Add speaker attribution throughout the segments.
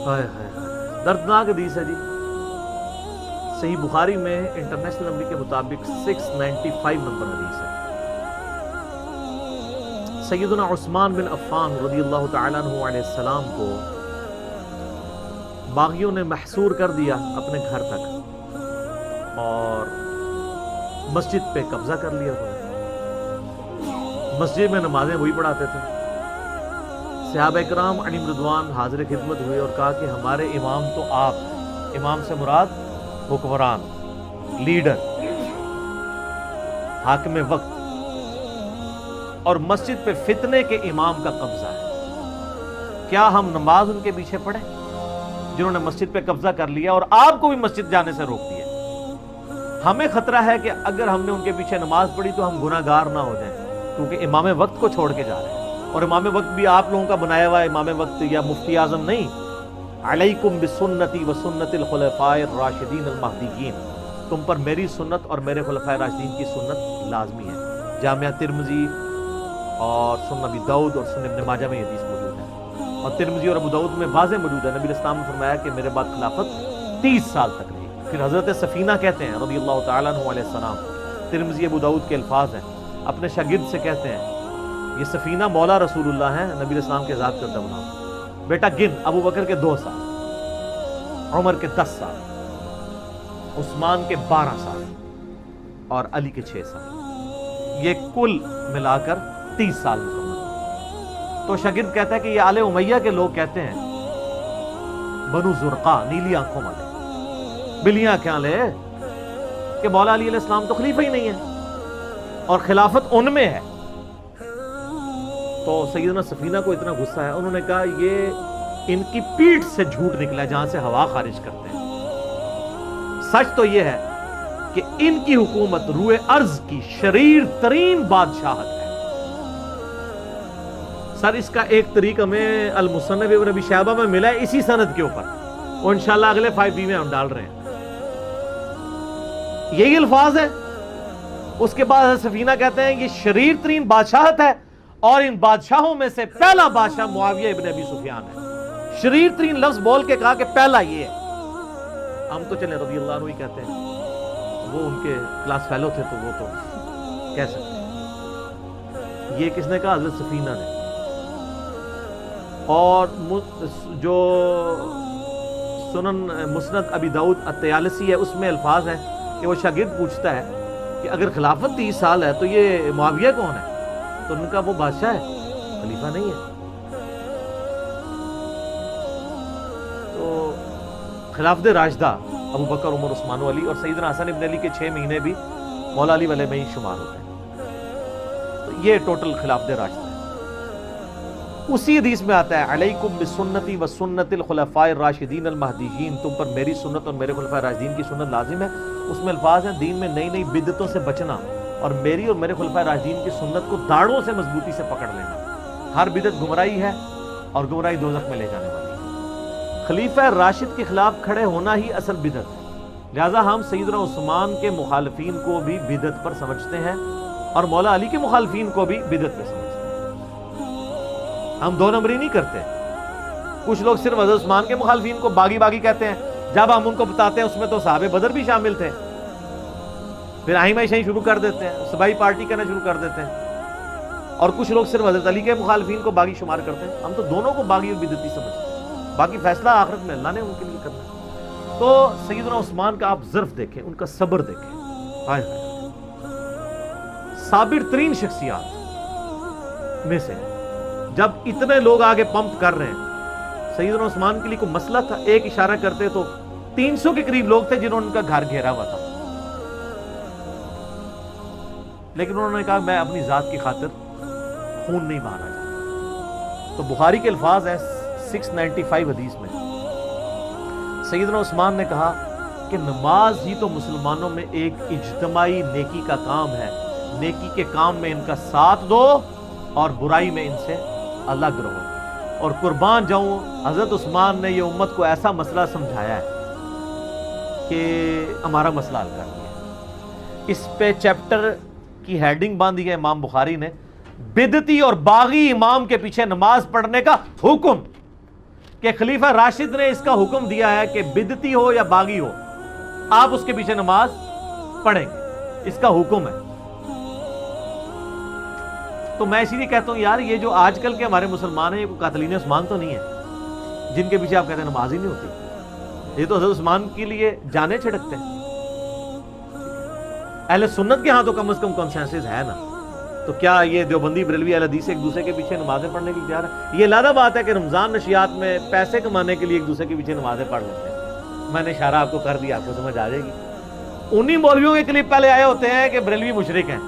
Speaker 1: دردناک حدیث ہے جی. صحیح بخاری میں انٹرنیشنل نمبر کے مطابق 695 نمبر حدیث ہے. سیدنا عثمان بن عفان رضی اللہ تعالیٰ عنہ علیہ السلام کو باغیوں نے محصور کر دیا اپنے گھر تک اور مسجد پہ قبضہ کر لیا. مسجد میں نمازیں وہی پڑھاتے تھے. صحابہ کرام علیہم رضوان حاضر خدمت ہوئے اور کہا کہ ہمارے امام تو آپ ہیں. امام سے مراد حکمران، لیڈر، حاکم وقت، اور مسجد پہ فتنے کے امام کا قبضہ ہے. کیا ہم نماز ان کے پیچھے پڑھیں جنہوں نے مسجد پہ قبضہ کر لیا اور آپ کو بھی مسجد جانے سے روک دیا؟ ہمیں خطرہ ہے کہ اگر ہم نے ان کے پیچھے نماز پڑھی تو ہم گناہ گار نہ ہو جائیں، کیونکہ امام وقت کو چھوڑ کے جا رہے ہیں. اور امام وقت بھی آپ لوگوں کا بنایا ہوا امام وقت یا مفتی اعظم نہیں. علیکم بسنتی و سنت الخلفاء الراشدین المہدیین، تم پر میری سنت اور میرے خلفاء راشدین کی سنت لازمی ہے. جامعہ ترمذی اور سنن ابی داؤد اور سنن ابن ماجہ میں یہ حدیث موجود ہے، اور ترمذی اور ابو داؤد میں واضح موجود ہے. نبی اسلام نے فرمایا کہ میرے بعد خلافت 30 سال تک رہی. پھر حضرت سفینہ کہتے ہیں رضی اللہ تعالیٰ عنہ علیہ السلام، ترمذی ابو داؤد کے الفاظ ہیں، اپنے شاگرد سے کہتے ہیں یہ سفینہ مولا رسول اللہ ہیں، نبی الاسلام کے ذات کردہ غلام. بیٹا گن، ابو بکر کے 2 سال، عمر کے 10 سال، عثمان کے 12 سال اور علی کے 6 سال، یہ کل ملا کر 30 سال مکمل. تو شاگرد کہتا ہے کہ یہ آل امیہ کے لوگ کہتے ہیں، بنو زرقا، نیلی آنکھوں والے، بلیاں آنکھیں لے، کہ مولا علی علیہ السلام تو خلیفہ ہی نہیں ہے اور خلافت ان میں ہے. تو سیدنا سفینہ کو اتنا غصہ ہے، انہوں نے کہا یہ ان کی پیٹھ سے جھوٹ نکلا ہے جہاں سے ہوا خارج کرتے ہیں. سچ تو یہ ہے کہ ان کی حکومت روئے ارض کی شریر ترین بادشاہت ہے. سر اس کا ایک طریق ہمیں المصنف ابن ابی شیبہ میں ملا ہے اسی سند کے اوپر، وہ انشاءاللہ اگلے 5B میں ہم ڈال رہے ہیں. یہی الفاظ ہے. اس کے بعد سفینہ کہتے ہیں یہ شریر ترین بادشاہت ہے، اور ان بادشاہوں میں سے پہلا بادشاہ معاویہ ابن ابی سفیان ہے. شریر ترین لفظ بول کے کہا کہ پہلا یہ ہے. ہم تو چلیں رضی اللہ عنہ ہی کہتے ہیں، وہ ان کے کلاس فیلو تھے تو وہ تو کہہ سکتے ہیں. یہ کس نے کہا؟ حضرت سفینہ نے. اور جو سنن مسند ابی داؤد الطیالسی ہے اس میں الفاظ ہیں کہ وہ شاگرد پوچھتا ہے کہ اگر خلافت 30 سال ہے تو یہ معاویہ کون ہے؟ تو ان کا وہ بادشاہ ہے، خلیفہ نہیں ہے. تو خلافت راشدہ ابو بکر، عمر، عثمان و علی، اور سیدنا حسن ابن علی کے 6 مہینے بھی مولا علی والے میں ہی شمار ہوتے ہیں. تو یہ ٹوٹل خلافت راشدہ ہے. اسی حدیث میں آتا ہے علیکم بسنتی و سنت الخلفاء الراشدین المہدیین، تم پر میری سنت اور میرے خلفاء راشدین کی سنت لازم ہے. اس میں الفاظ ہیں دین میں نئی نئی بدعتوں سے بچنا اور میری اور میرے خلفاء راشدین کی سنت کو داڑھوں سے مضبوطی سے پکڑ لینا. ہر بدعت گمراہی ہے اور گمراہی دوزخ میں لے جانے والی ہے. خلیفہ راشد کے خلاف کھڑے ہونا ہی اصل بدعت ہے. لہٰذا ہم سیدنا عثمان کے مخالفین کو بھی بدعت پر سمجھتے ہیں اور مولا علی کے مخالفین کو بھی بدعت پہ سمجھتے ہیں. ہم 2 نمبری نہیں کرتے. کچھ لوگ صرف حضرت عثمان کے مخالفین کو باغی باغی کہتے ہیں، جب ہم ان کو بتاتے ہیں اس میں تو صحابہ بدر بھی شامل تھے، پھر آئمہ شیعہ شروع کر دیتے ہیں، صبائی پارٹی کرنا شروع کر دیتے ہیں. اور کچھ لوگ صرف حضرت علی کے مخالفین کو باغی شمار کرتے ہیں. ہم تو دونوں کو باغی اور بدعتی سمجھتے ہیں، باقی فیصلہ آخرت میں اللہ نے ان کے لیے کرنا ہے. تو سیدنا عثمان کا آپ ظرف دیکھیں، ان کا صبر دیکھیں. ہائے ہائے، صابر ترین شخصیات میں سے. جب اتنے لوگ آگے پمپ کر رہے ہیں، سیدنا عثمان کے لیے کوئی مسئلہ تھا؟ ایک اشارہ کرتے تو 300 کے قریب لوگ تھے جنہوں نے ان کا گھر گھیرا ہوا تھا، لیکن انہوں نے کہا میں اپنی ذات کی خاطر خون نہیں بہانا چاہتا. تو بخاری کے الفاظ ہیں 695 حدیث میں، سیدنا عثمان نے کہا کہ نماز ہی تو مسلمانوں میں ایک اجتماعی نیکی کا کام ہے، نیکی کے کام میں ان کا ساتھ دو اور برائی میں ان سے الگ رہو. اور قربان جاؤں، حضرت عثمان نے یہ امت کو ایسا مسئلہ سمجھایا ہے کہ ہمارا مسئلہ حل کر دیا. اس پہ چیپٹر کی ہیڈنگ باندھی ہے امام بخاری نے، بدعتی اور باغی امام کے پیچھے نماز پڑھنے کا حکم. کہ خلیفہ راشد نے اس کا حکم دیا ہے کہ بدعتی ہو یا باغی ہو آپ اس کے پیچھے نماز پڑھیں گے، اس کا حکم ہے۔ تو میں اسی لیے کہتا ہوں یار یہ جو آج کل کے ہمارے مسلمان ہیں یہ کوئی قاتلین عثمان تو نہیں ہے جن کے پیچھے آپ کہتے ہیں نماز ہی نہیں ہوتی، یہ تو حضرت عثمان کے لیے جانیں چھڑکتے ہیں۔ اہل سنت کے ہاں تو کم از کم کنسنسس ہے نا، تو کیا یہ دیوبندی بریلوی اہل حدیث ایک دوسرے کے پیچھے نمازیں پڑھنے کی تیار ہے؟ یہ علیحدہ بات ہے کہ رمضان نشیات میں پیسے کمانے کے لیے ایک دوسرے کے پیچھے نمازیں پڑھ لیتے ہیں، میں نے اشارہ آپ کو کر دیا، آپ کو سمجھ آ جائے گی۔ انہی مولویوں کے کلپ پہلے آئے ہوتے ہیں کہ بریلوی مشرک ہیں،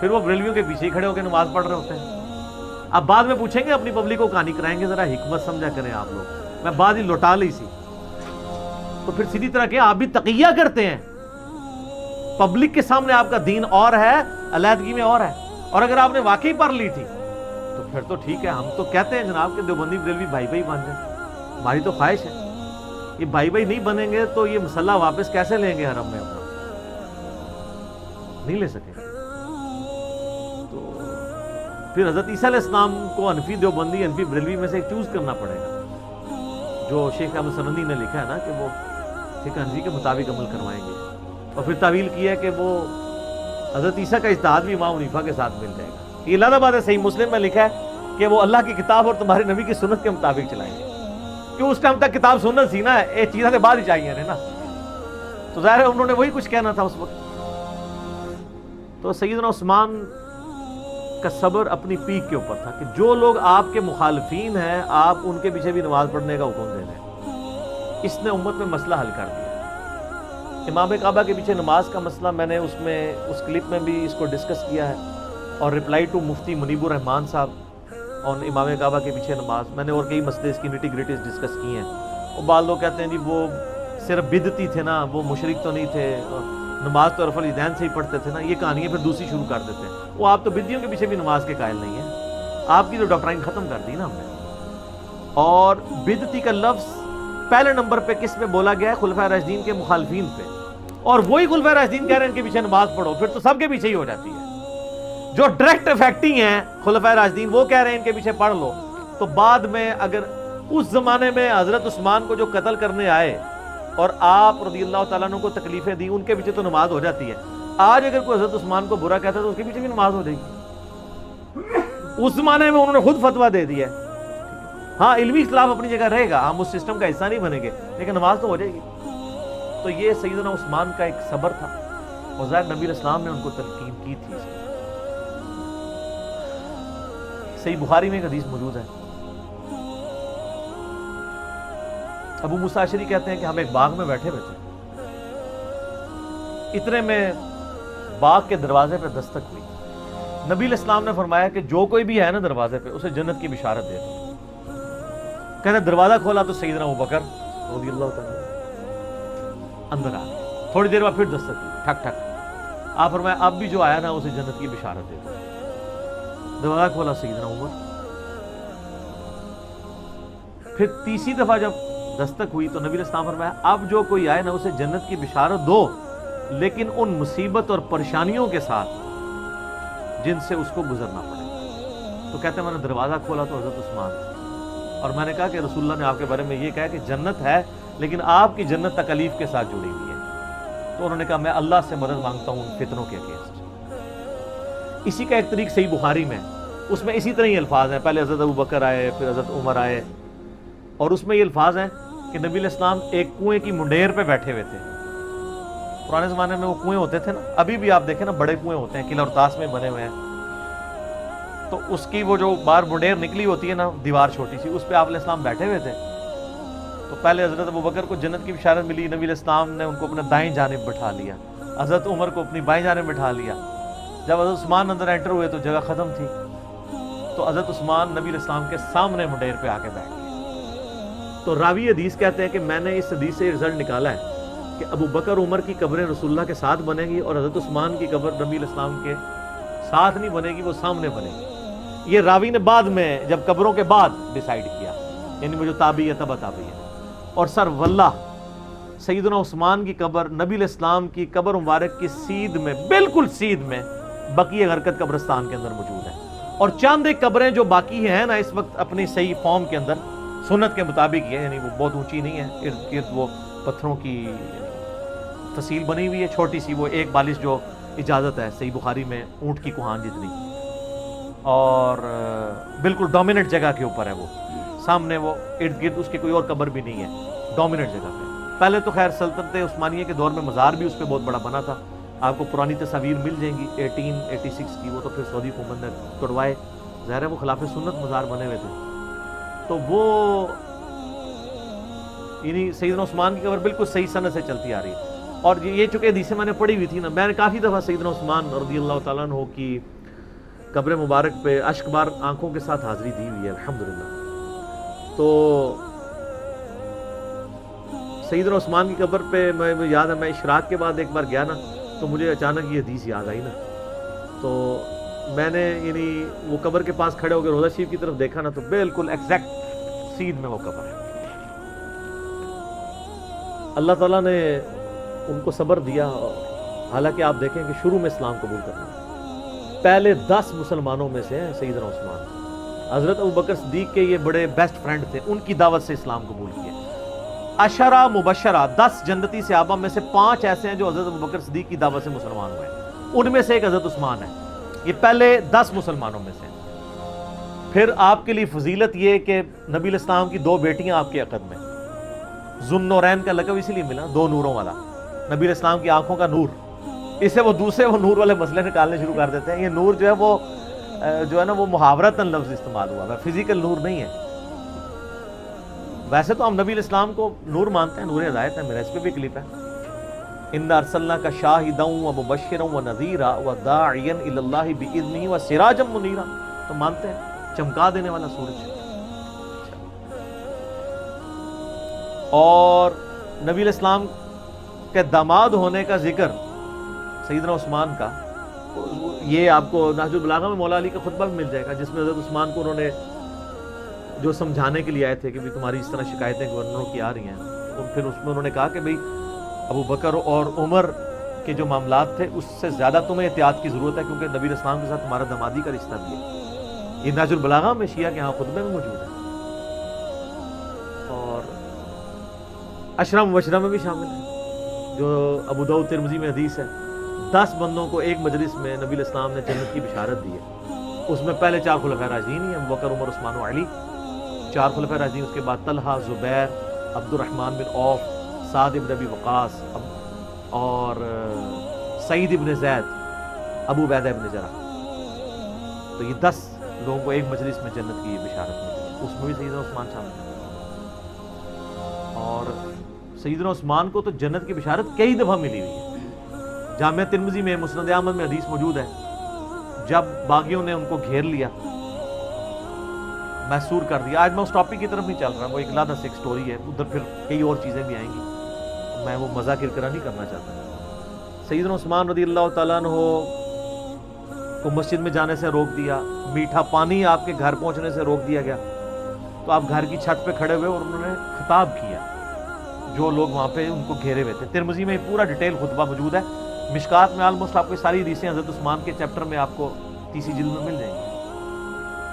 Speaker 1: پھر وہ بریلویوں کے پیچھے ہی کھڑے ہو کے نماز پڑھ رہے ہوتے ہیں۔ اب بعد میں پوچھیں گے اپنی پبلک کو کہانی کرائیں گے، ذرا حکمت سمجھا کریں آپ لوگ، میں بعد ہی لوٹا لی سی، تو پھر سیدھی طرح کہ آپ بھی تقیہ کرتے ہیں، پبلک کے سامنے آپ کا دین اور ہے، علیحدگی میں اور ہے، اور اگر آپ نے واقعی پڑھ لی تھی تو پھر تو ٹھیک ہے، ہم تو کہتے ہیں جناب کہ دیوبندی بریلوی بھائی بھائی بن جائیں، ہماری تو خواہش ہے، یہ بھائی بھائی نہیں بنیں گے تو یہ مسلح واپس کیسے لیں گے حرم میں اپنا؟ نہیں لے سکے، تو پھر حضرت عیسیٰ علیہ السلام کو حنفی دیوبندی حنفی بریلوی میں سے ایک چوز کرنا پڑے گا، جو شیخ احمد سنندی نے لکھا ہے نا کہ وہ فقہ حنفی کے مطابق عمل کروائیں گے، اور پھر تعویل کی ہے کہ وہ حضرت عیسیٰ کا اجتہاد بھی امام حنیفہ کے ساتھ مل جائے گا۔ یہ علیحدہ بات ہے، صحیح مسلم میں لکھا ہے کہ وہ اللہ کی کتاب اور تمہارے نبی کی سنت کے مطابق چلائیں گے، کیوں اس ٹائم تک کتاب سنت سی نا، یہ چیزیں سے بعد ہی چاہیے نا، تو ظاہر ہے انہوں نے وہی کچھ کہنا تھا اس وقت۔ تو سیدنا عثمان کا صبر اپنی پیک کے اوپر تھا کہ جو لوگ آپ کے مخالفین ہیں آپ ان کے پیچھے بھی نماز پڑھنے کا حکم دے دیں، اس نے امت میں مسئلہ حل کر دیا۔ امام کعبہ کے پیچھے نماز کا مسئلہ میں نے اس کلپ میں بھی اس کو ڈسکس کیا ہے، اور رپلائی ٹو مفتی منیب الرحمان صاحب اور امام کعبہ کے پیچھے نماز، میں نے اور کئی مسئلے اس کی نیٹی گریٹیز ڈسکس کی ہیں۔ اور بعض لوگ کہتے ہیں جی وہ صرف بدعتی تھے نا، وہ مشرک تو نہیں تھے، نماز تو رفع الیدین سے ہی پڑھتے تھے نا، یہ کہانیاں پھر دوسری شروع کر دیتے ہیں۔ وہ آپ تو بدعتیوں کے پیچھے بھی نماز کے قائل نہیں ہیں، آپ کی تو ڈاکٹرائن ختم کر دی نا ہم نے۔ اور بدعتی کا لفظ پہلے نمبر پہ کس پہ بولا گیا ہے؟ خلفائے راشدین کے مخالفین پہ، اور وہی خلفائے راشدین کہہ رہے ہیں ان کے پیچھے نماز پڑھو، پھر تو سب کے پیچھے ہی ہو جاتی ہے۔ جو ڈائریکٹ افیکٹنگ ہیں خلفائے راشدین وہ کہہ رہے ہیں ان کے پیچھے پڑھ لو، تو بعد میں اگر اس زمانے میں حضرت عثمان کو جو قتل کرنے آئے اور آپ رضی اللہ تعالیٰ عنہ کو تکلیفیں دی، ان کے پیچھے تو نماز ہو جاتی ہے۔ آج اگر کوئی حضرت عثمان کو برا کہتا ہے تو اس کے پیچھے بھی نماز ہو جائے گی۔ اس زمانے میں انہوں نے خود فتویٰ دے دیا ہے، ہاں علمی اختلاف اپنی جگہ رہے گا، ہم اس سسٹم کا حصہ نہیں بنیں گے، لیکن نماز تو ہو جائے گی۔ تو یہ سیدنا عثمان کا ایک صبر تھا، اور ظاہر نبی علیہ السلام نے ان کو تلقین کی تھی۔ صحیح بخاری میں ایک حدیث موجود ہے، ابو موسیٰ اشعری کہتے ہیں کہ ہم ایک باغ میں بیٹھے ہوئے تھے، اتنے میں باغ کے دروازے پہ دستک ہوئی، نبی علیہ السلام نے فرمایا کہ جو کوئی بھی ہے نا دروازے پہ اسے جنت کی بشارت دے دو۔ کہتے دروازہ کھولا تو سیدنا ابوبکر رضی اللہ تعالیٰ اندر آ گئے، تھوڑی دیر بعد پھر دستک ہوئی، ٹھک ٹھک، آپ فرمایا اب بھی جو آیا نا اسے جنت کی بشارت دے دو۔ دروازہ کھولا سیدنا عمر، پھر تیسری دفعہ جب دستک ہوئی تو نبی علیہ السلام فرمایا اب جو کوئی آئے نا اسے جنت کی بشارت دو، لیکن ان مصیبت اور پریشانیوں کے ساتھ جن سے اس کو گزرنا پڑے۔ تو کہتے ہیں میں نے دروازہ کھولا تو حضرت عثمان تھے، اور میں نے کہا کہ رسول اللہ نے آپ کے بارے میں یہ کہا کہ جنت ہے لیکن آپ کی جنت تکلیف کے ساتھ جڑی ہوئی ہے۔ تو انہوں نے کہا میں اللہ سے مدد مانگتا ہوں ان فتنوں کے اگینسٹ۔ اسی کا ایک طریق صحیح بخاری میں، اس میں اسی طرح ہی الفاظ ہیں، پہلے حضرت ابوبکر آئے پھر حضرت عمر آئے، اور اس میں یہ الفاظ ہیں کہ نبی علیہ السلام ایک کنویں کی منڈیر پہ بیٹھے ہوئے تھے۔ پرانے زمانے میں وہ کنویں ہوتے تھے نا، ابھی بھی آپ دیکھیں نا بڑے کنویں ہوتے ہیں، قلعہ ارطاس میں بنے ہوئے ہیں، تو اس کی وہ جو باہر منڈیر نکلی ہوتی ہے نا دیوار چھوٹی سی، اس پہ آپ علیہ السلام بیٹھے ہوئے تھے۔ تو پہلے حضرت ابوبکر کو جنت کی بشارت ملی، نبی علیہ السلام نے ان کو اپنے دائیں جانب بٹھا لیا، حضرت عمر کو اپنی بائیں جانب بٹھا لیا۔ جب حضرت عثمان اندر انٹر ہوئے تو جگہ ختم تھی، تو حضرت عثمان نبی علیہ السلام کے سامنے منڈیر پہ آ کے بیٹھ گئے۔ تو راوی حدیث کہتے ہیں کہ میں نے اس حدیث سے رزلٹ نکالا ہے کہ ابو بکر عمر کی قبریں رسول اللہ کے ساتھ بنے گی، اور حضرت عثمان کی قبر نبی علیہ السلام کے ساتھ نہیں بنے گی، وہ سامنے بنے گی۔ یہ راوی نے بعد میں جب قبروں کے بعد ڈیسائیڈ کیا، یعنی وہ جو تابعی ہے تبع تابعی ہے۔ اور سر واللہ سیدنا عثمان کی قبر نبی علیہ السلام کی قبر مبارک کی سیدھ میں، بالکل سیدھ میں بقیع غرقد قبرستان کے اندر موجود ہے۔ اور چند ایک قبریں جو باقی ہیں نا اس وقت اپنی صحیح فارم کے اندر، سنت کے مطابق ہے، یعنی وہ بہت اونچی نہیں ہے، ارد گرد وہ پتھروں کی فصیل بنی ہوئی ہے چھوٹی سی، وہ ایک بالش جو اجازت ہے صحیح بخاری میں اونٹ کی کوہان جتنی، اور بالکل ڈومیننٹ جگہ کے اوپر ہے وہ، سامنے وہ ارد گرد اس کی کوئی اور قبر بھی نہیں ہے، ڈومیننٹ جگہ پہ۔ پہلے تو خیر سلطنت عثمانیہ کے دور میں مزار بھی اس پہ بہت بڑا بنا تھا، آپ کو پرانی تصاویر مل جائیں گی 1886 کی، وہ تو پھر سعودی حکومت نے توڑوائے، ظاہر ہے وہ خلاف سنت مزار بنے ہوئے تھے، تو وہ یعنی سیدنا عثمان کی قبر بالکل صحیح سند سے چلتی آ رہی ہے۔ اور یہ چونکہ حدیثیں میں نے پڑھی ہوئی تھی نا، میں نے کافی دفعہ سیدنا عثمان رضی اللہ تعالیٰ عنہ کی قبر مبارک پہ اشک بار آنکھوں کے ساتھ حاضری دی ہوئی ہے الحمدللہ۔ تو سیدنا عثمان کی قبر پہ میں یاد ہے، میں اشراق کے بعد ایک بار گیا نا، تو مجھے اچانک یہ حدیث یاد آئی نا، تو میں نے یعنی وہ قبر کے پاس کھڑے ہو کے روضہ شریف کی طرف دیکھا نا، تو بالکل ایگزیکٹ سیدھ میں وہ قبر ہے۔ اللہ تعالیٰ نے ان کو صبر دیا، حالانکہ آپ دیکھیں کہ شروع میں اسلام قبول کرنا پہلے 10 مسلمانوں میں سے ہیں سیدنا عثمان۔ حضرت ابوبکر صدیق کے یہ بڑے بیسٹ فرینڈ تھے، ان کی دعوت سے اسلام قبول کیا۔ عشرہ مبشرہ 10 جنتی صحابہ میں سے 5 ایسے ہیں جو حضرت ابوبکر صدیق کی دعوت سے مسلمان ہوئے ہیں، ان میں سے ایک حضرت عثمان ہے، یہ پہلے 10 مسلمانوں میں سے ہیں۔ پھر آپ کے لیے فضیلت یہ کہ نبی الاسلام کی 2 بیٹیاں آپ کے عقد میں، ذوالنورین کا لقب اسی لیے ملا، 2 نوروں والا، نبی الاسلام کی آنکھوں کا نور، اس سے وہ دوسرے وہ نور والے مسئلے نکالنے شروع کر دیتے ہیں۔ یہ نور جو ہے نا وہ محاورتاً لفظ استعمال ہوا ہے، فزیکل نور نہیں ہے۔ ویسے تو ہم نبی الاسلام کو نور مانتے ہیں، نور ہدایت ہے، میرا اس پہ بھی کلپ ہے، اِنَّا أَرْسَلْنَاكَ شَاهِدًا وَمُبَشِّرًا وَنَذِيرًا وَدَاعِيًا إِلَى اللَّهِ بِإِذْنِهِ وَسِرَاجًا مُنِيرًا، تو مانتے ہیں چمکا دینے والا سورج۔ اور نبی الاسلام کے داماد ہونے کا ذکر سیدنا عثمان کا، یہ آپ کو نہج البلاغہ میں مولا علی کا خطبہ بھی مل جائے گا، جس میں حضرت عثمان کو انہوں نے جو سمجھانے کے لیے آئے تھے کہ بھی تمہاری اس طرح شکایتیں گورنروں کی آ رہی ہیں، اور پھر اس میں انہوں نے کہا کہ بھئی ابو بکر اور عمر کے جو معاملات تھے اس سے زیادہ تمہیں احتیاط کی ضرورت ہے، کیونکہ نبی الاسلام کے ساتھ تمہارا دامادی کا رشتہ بھی ہے۔ یہ نہج البلاغہ میں شیعہ کے ہاں خطبے میں موجود ہے، اور عشرہ مبشرہ میں بھی شامل ہے، جو ابو داؤد ترمذی میں حدیث ہے، 10 بندوں کو ایک مجلس میں نبی الاسلام نے جنت کی بشارت دی ہے۔ اس میں پہلے 4 خلفائے راشدین ہیں، ابو بکر، عمر، عثمان و علی، 4 خلفائے راشدین، اس کے بعد طلحہ، زبیر، عبد الرحمن بن عوف، سعد بن ابی وقاص اور سعید بن زید، ابو عبیدہ بن جرح۔ تو یہ 10 لوگوں کو ایک مجلس میں جنت کی بشارت ملی ہے، اس میں بھی سیدنا عثمان شامل ہے۔ اور سیدنا عثمان کو تو جنت کی بشارت کئی دفعہ ملی ہوئی ہے۔ جامعہ ترمذی میں مسند احمد میں حدیث موجود ہے، جب باغیوں نے ان کو گھیر لیا، محصور کر دیا۔ آج میں اس ٹاپک کی طرف نہیں چل رہا، وہ ایک علیحدہ سے ایک سٹوری ہے، ادھر پھر کئی اور چیزیں بھی آئیں گی، میں وہ مذاکر کرا نہیں کرنا چاہتا۔ سیدنا عثمان رضی اللہ تعالیٰ عنہ کو مسجد میں جانے سے روک دیا، میٹھا پانی آپ کے گھر پہنچنے سے روک دیا گیا، تو آپ گھر کی چھت پہ کھڑے ہوئے اور انہوں نے خطاب کیا جو لوگ وہاں پہ ان کو گھیرے ہوئے تھے۔ ترمذی میں پورا ڈیٹیل خطبہ موجود ہے، مشکات میں آلموسٹ آپ کو ساری حدیثیں حضرت عثمان کے چیپٹر میں آپ کو 30 جلد میں مل جائیں گی۔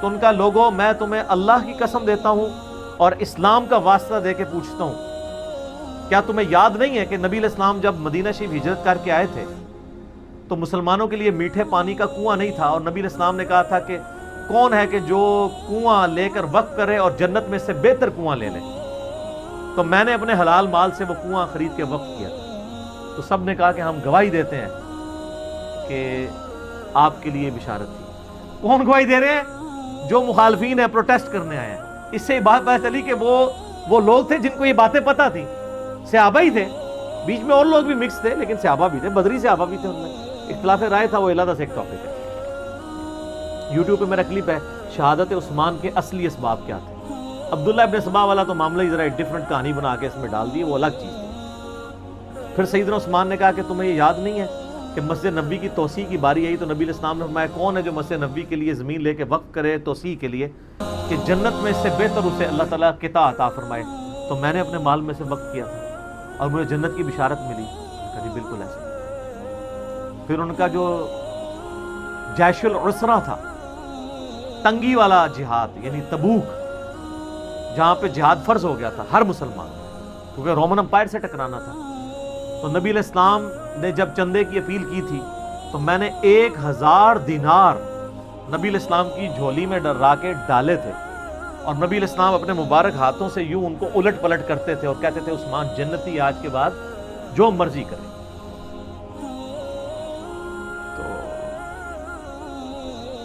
Speaker 1: تو ان کا لوگوں، میں تمہیں اللہ کی قسم دیتا ہوں اور اسلام کا واسطہ دے کے پوچھتا ہوں، کیا تمہیں یاد نہیں ہے کہ نبی علیہ السلام جب مدینہ شریف ہجرت کر کے آئے تھے تو مسلمانوں کے لیے میٹھے پانی کا کنواں نہیں تھا، اور نبی علیہ السلام نے کہا تھا کہ کون ہے کہ جو کنواں لے کر وقف کرے اور جنت میں سے بہتر کنواں لے لے، تو میں نے اپنے حلال مال سے وہ کنواں خرید کے وقف کیا۔ تو سب نے کہا کہ ہم گواہی دیتے ہیں کہ آپ کے لیے بشارت تھی۔ کون گواہی دے رہے ہیں؟ جو مخالفین ہیں، پروٹیسٹ کرنے آئے ہیں۔ اس سے بات پتہ چلی کہ وہ لوگ تھے جن کو یہ باتیں پتہ تھیں، صحابہ ہی تھے، بیچ میں اور لوگ بھی مکس تھے لیکن صحابہ بھی تھے، بدری صحابہ بھی تھے، ان میں اختلاف رائے تھا، وہ علیحدہ سے ایک ٹاپک ہے۔ یوٹیوب پہ میرا کلپ ہے، شہادت عثمان کے اصلی اسباب کیا تھے۔ عبداللہ ابن سبا والا تو معاملہ ہی ذرا ایک ڈفرنٹ کہانی بنا کے اس میں ڈال دی، وہ الگ چیز تھی۔ پھر سیدنا عثمان نے کہا کہ تمہیں یہ یاد نہیں ہے کہ مسجد نبوی کی توسیع کی باری آئی تو نبی علیہ السلام نے فرمایا کون ہے جو مسجد نبوی کے لیے زمین لے کے وقف کرے توسیع کے لیے کہ جنت میں اس سے بہتر اسے اللہ تعالیٰ قطع عطا فرمائے، تو میں نے اپنے مال میں سے وقف کیا تھا اور مجھے جنت کی بشارت ملی۔ کہا بالکل ایسا۔ پھر ان کا جو جیش العسرہ تھا، تنگی والا جہاد، یعنی تبوک، جہاں پہ جہاد فرض ہو گیا تھا ہر مسلمان، کیونکہ رومن امپائر سے ٹکرانا تھا. تو نبی علیہ السلام نے جب چندے کی اپیل کی تھی تو میں نے 1000 دینار نبی علیہ السلام کی جھولی میں ڈرا کے ڈالے تھے، اور نبی علیہ السلام اپنے مبارک ہاتھوں سے یوں ان کو الٹ پلٹ کرتے تھے اور کہتے تھے عثمان جنتی، آج کے بعد جو مرضی کرے. تو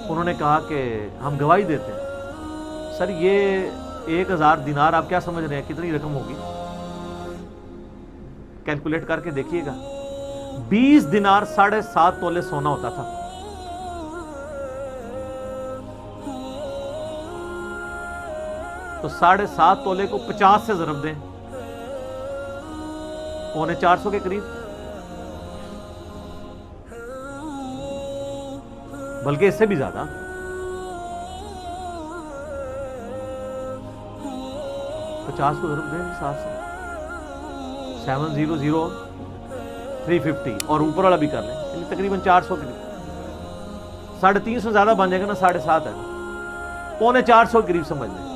Speaker 1: انہوں نے کہا کہ ہم گواہی دیتے ہیں. سر یہ 1000 دینار آپ کیا سمجھ رہے ہیں کتنی رقم ہوگی؟ کیلکولیٹ کر کے دیکھیے گا. 20 دینار 7.5 تولے سونا ہوتا تھا. تو 7.5 تولے کو 50 سے ضرب دیں، 450 کے قریب، بلکہ اس سے بھی زیادہ. پچاس کو ضرب دیں 7 سے، 700 350 اور اوپر والا بھی کر لیں، یعنی تقریباً 400 کے قریب. 350 زیادہ بن جائے گا نا، 7.5 ہے، 450 کے قریب سمجھ لیں.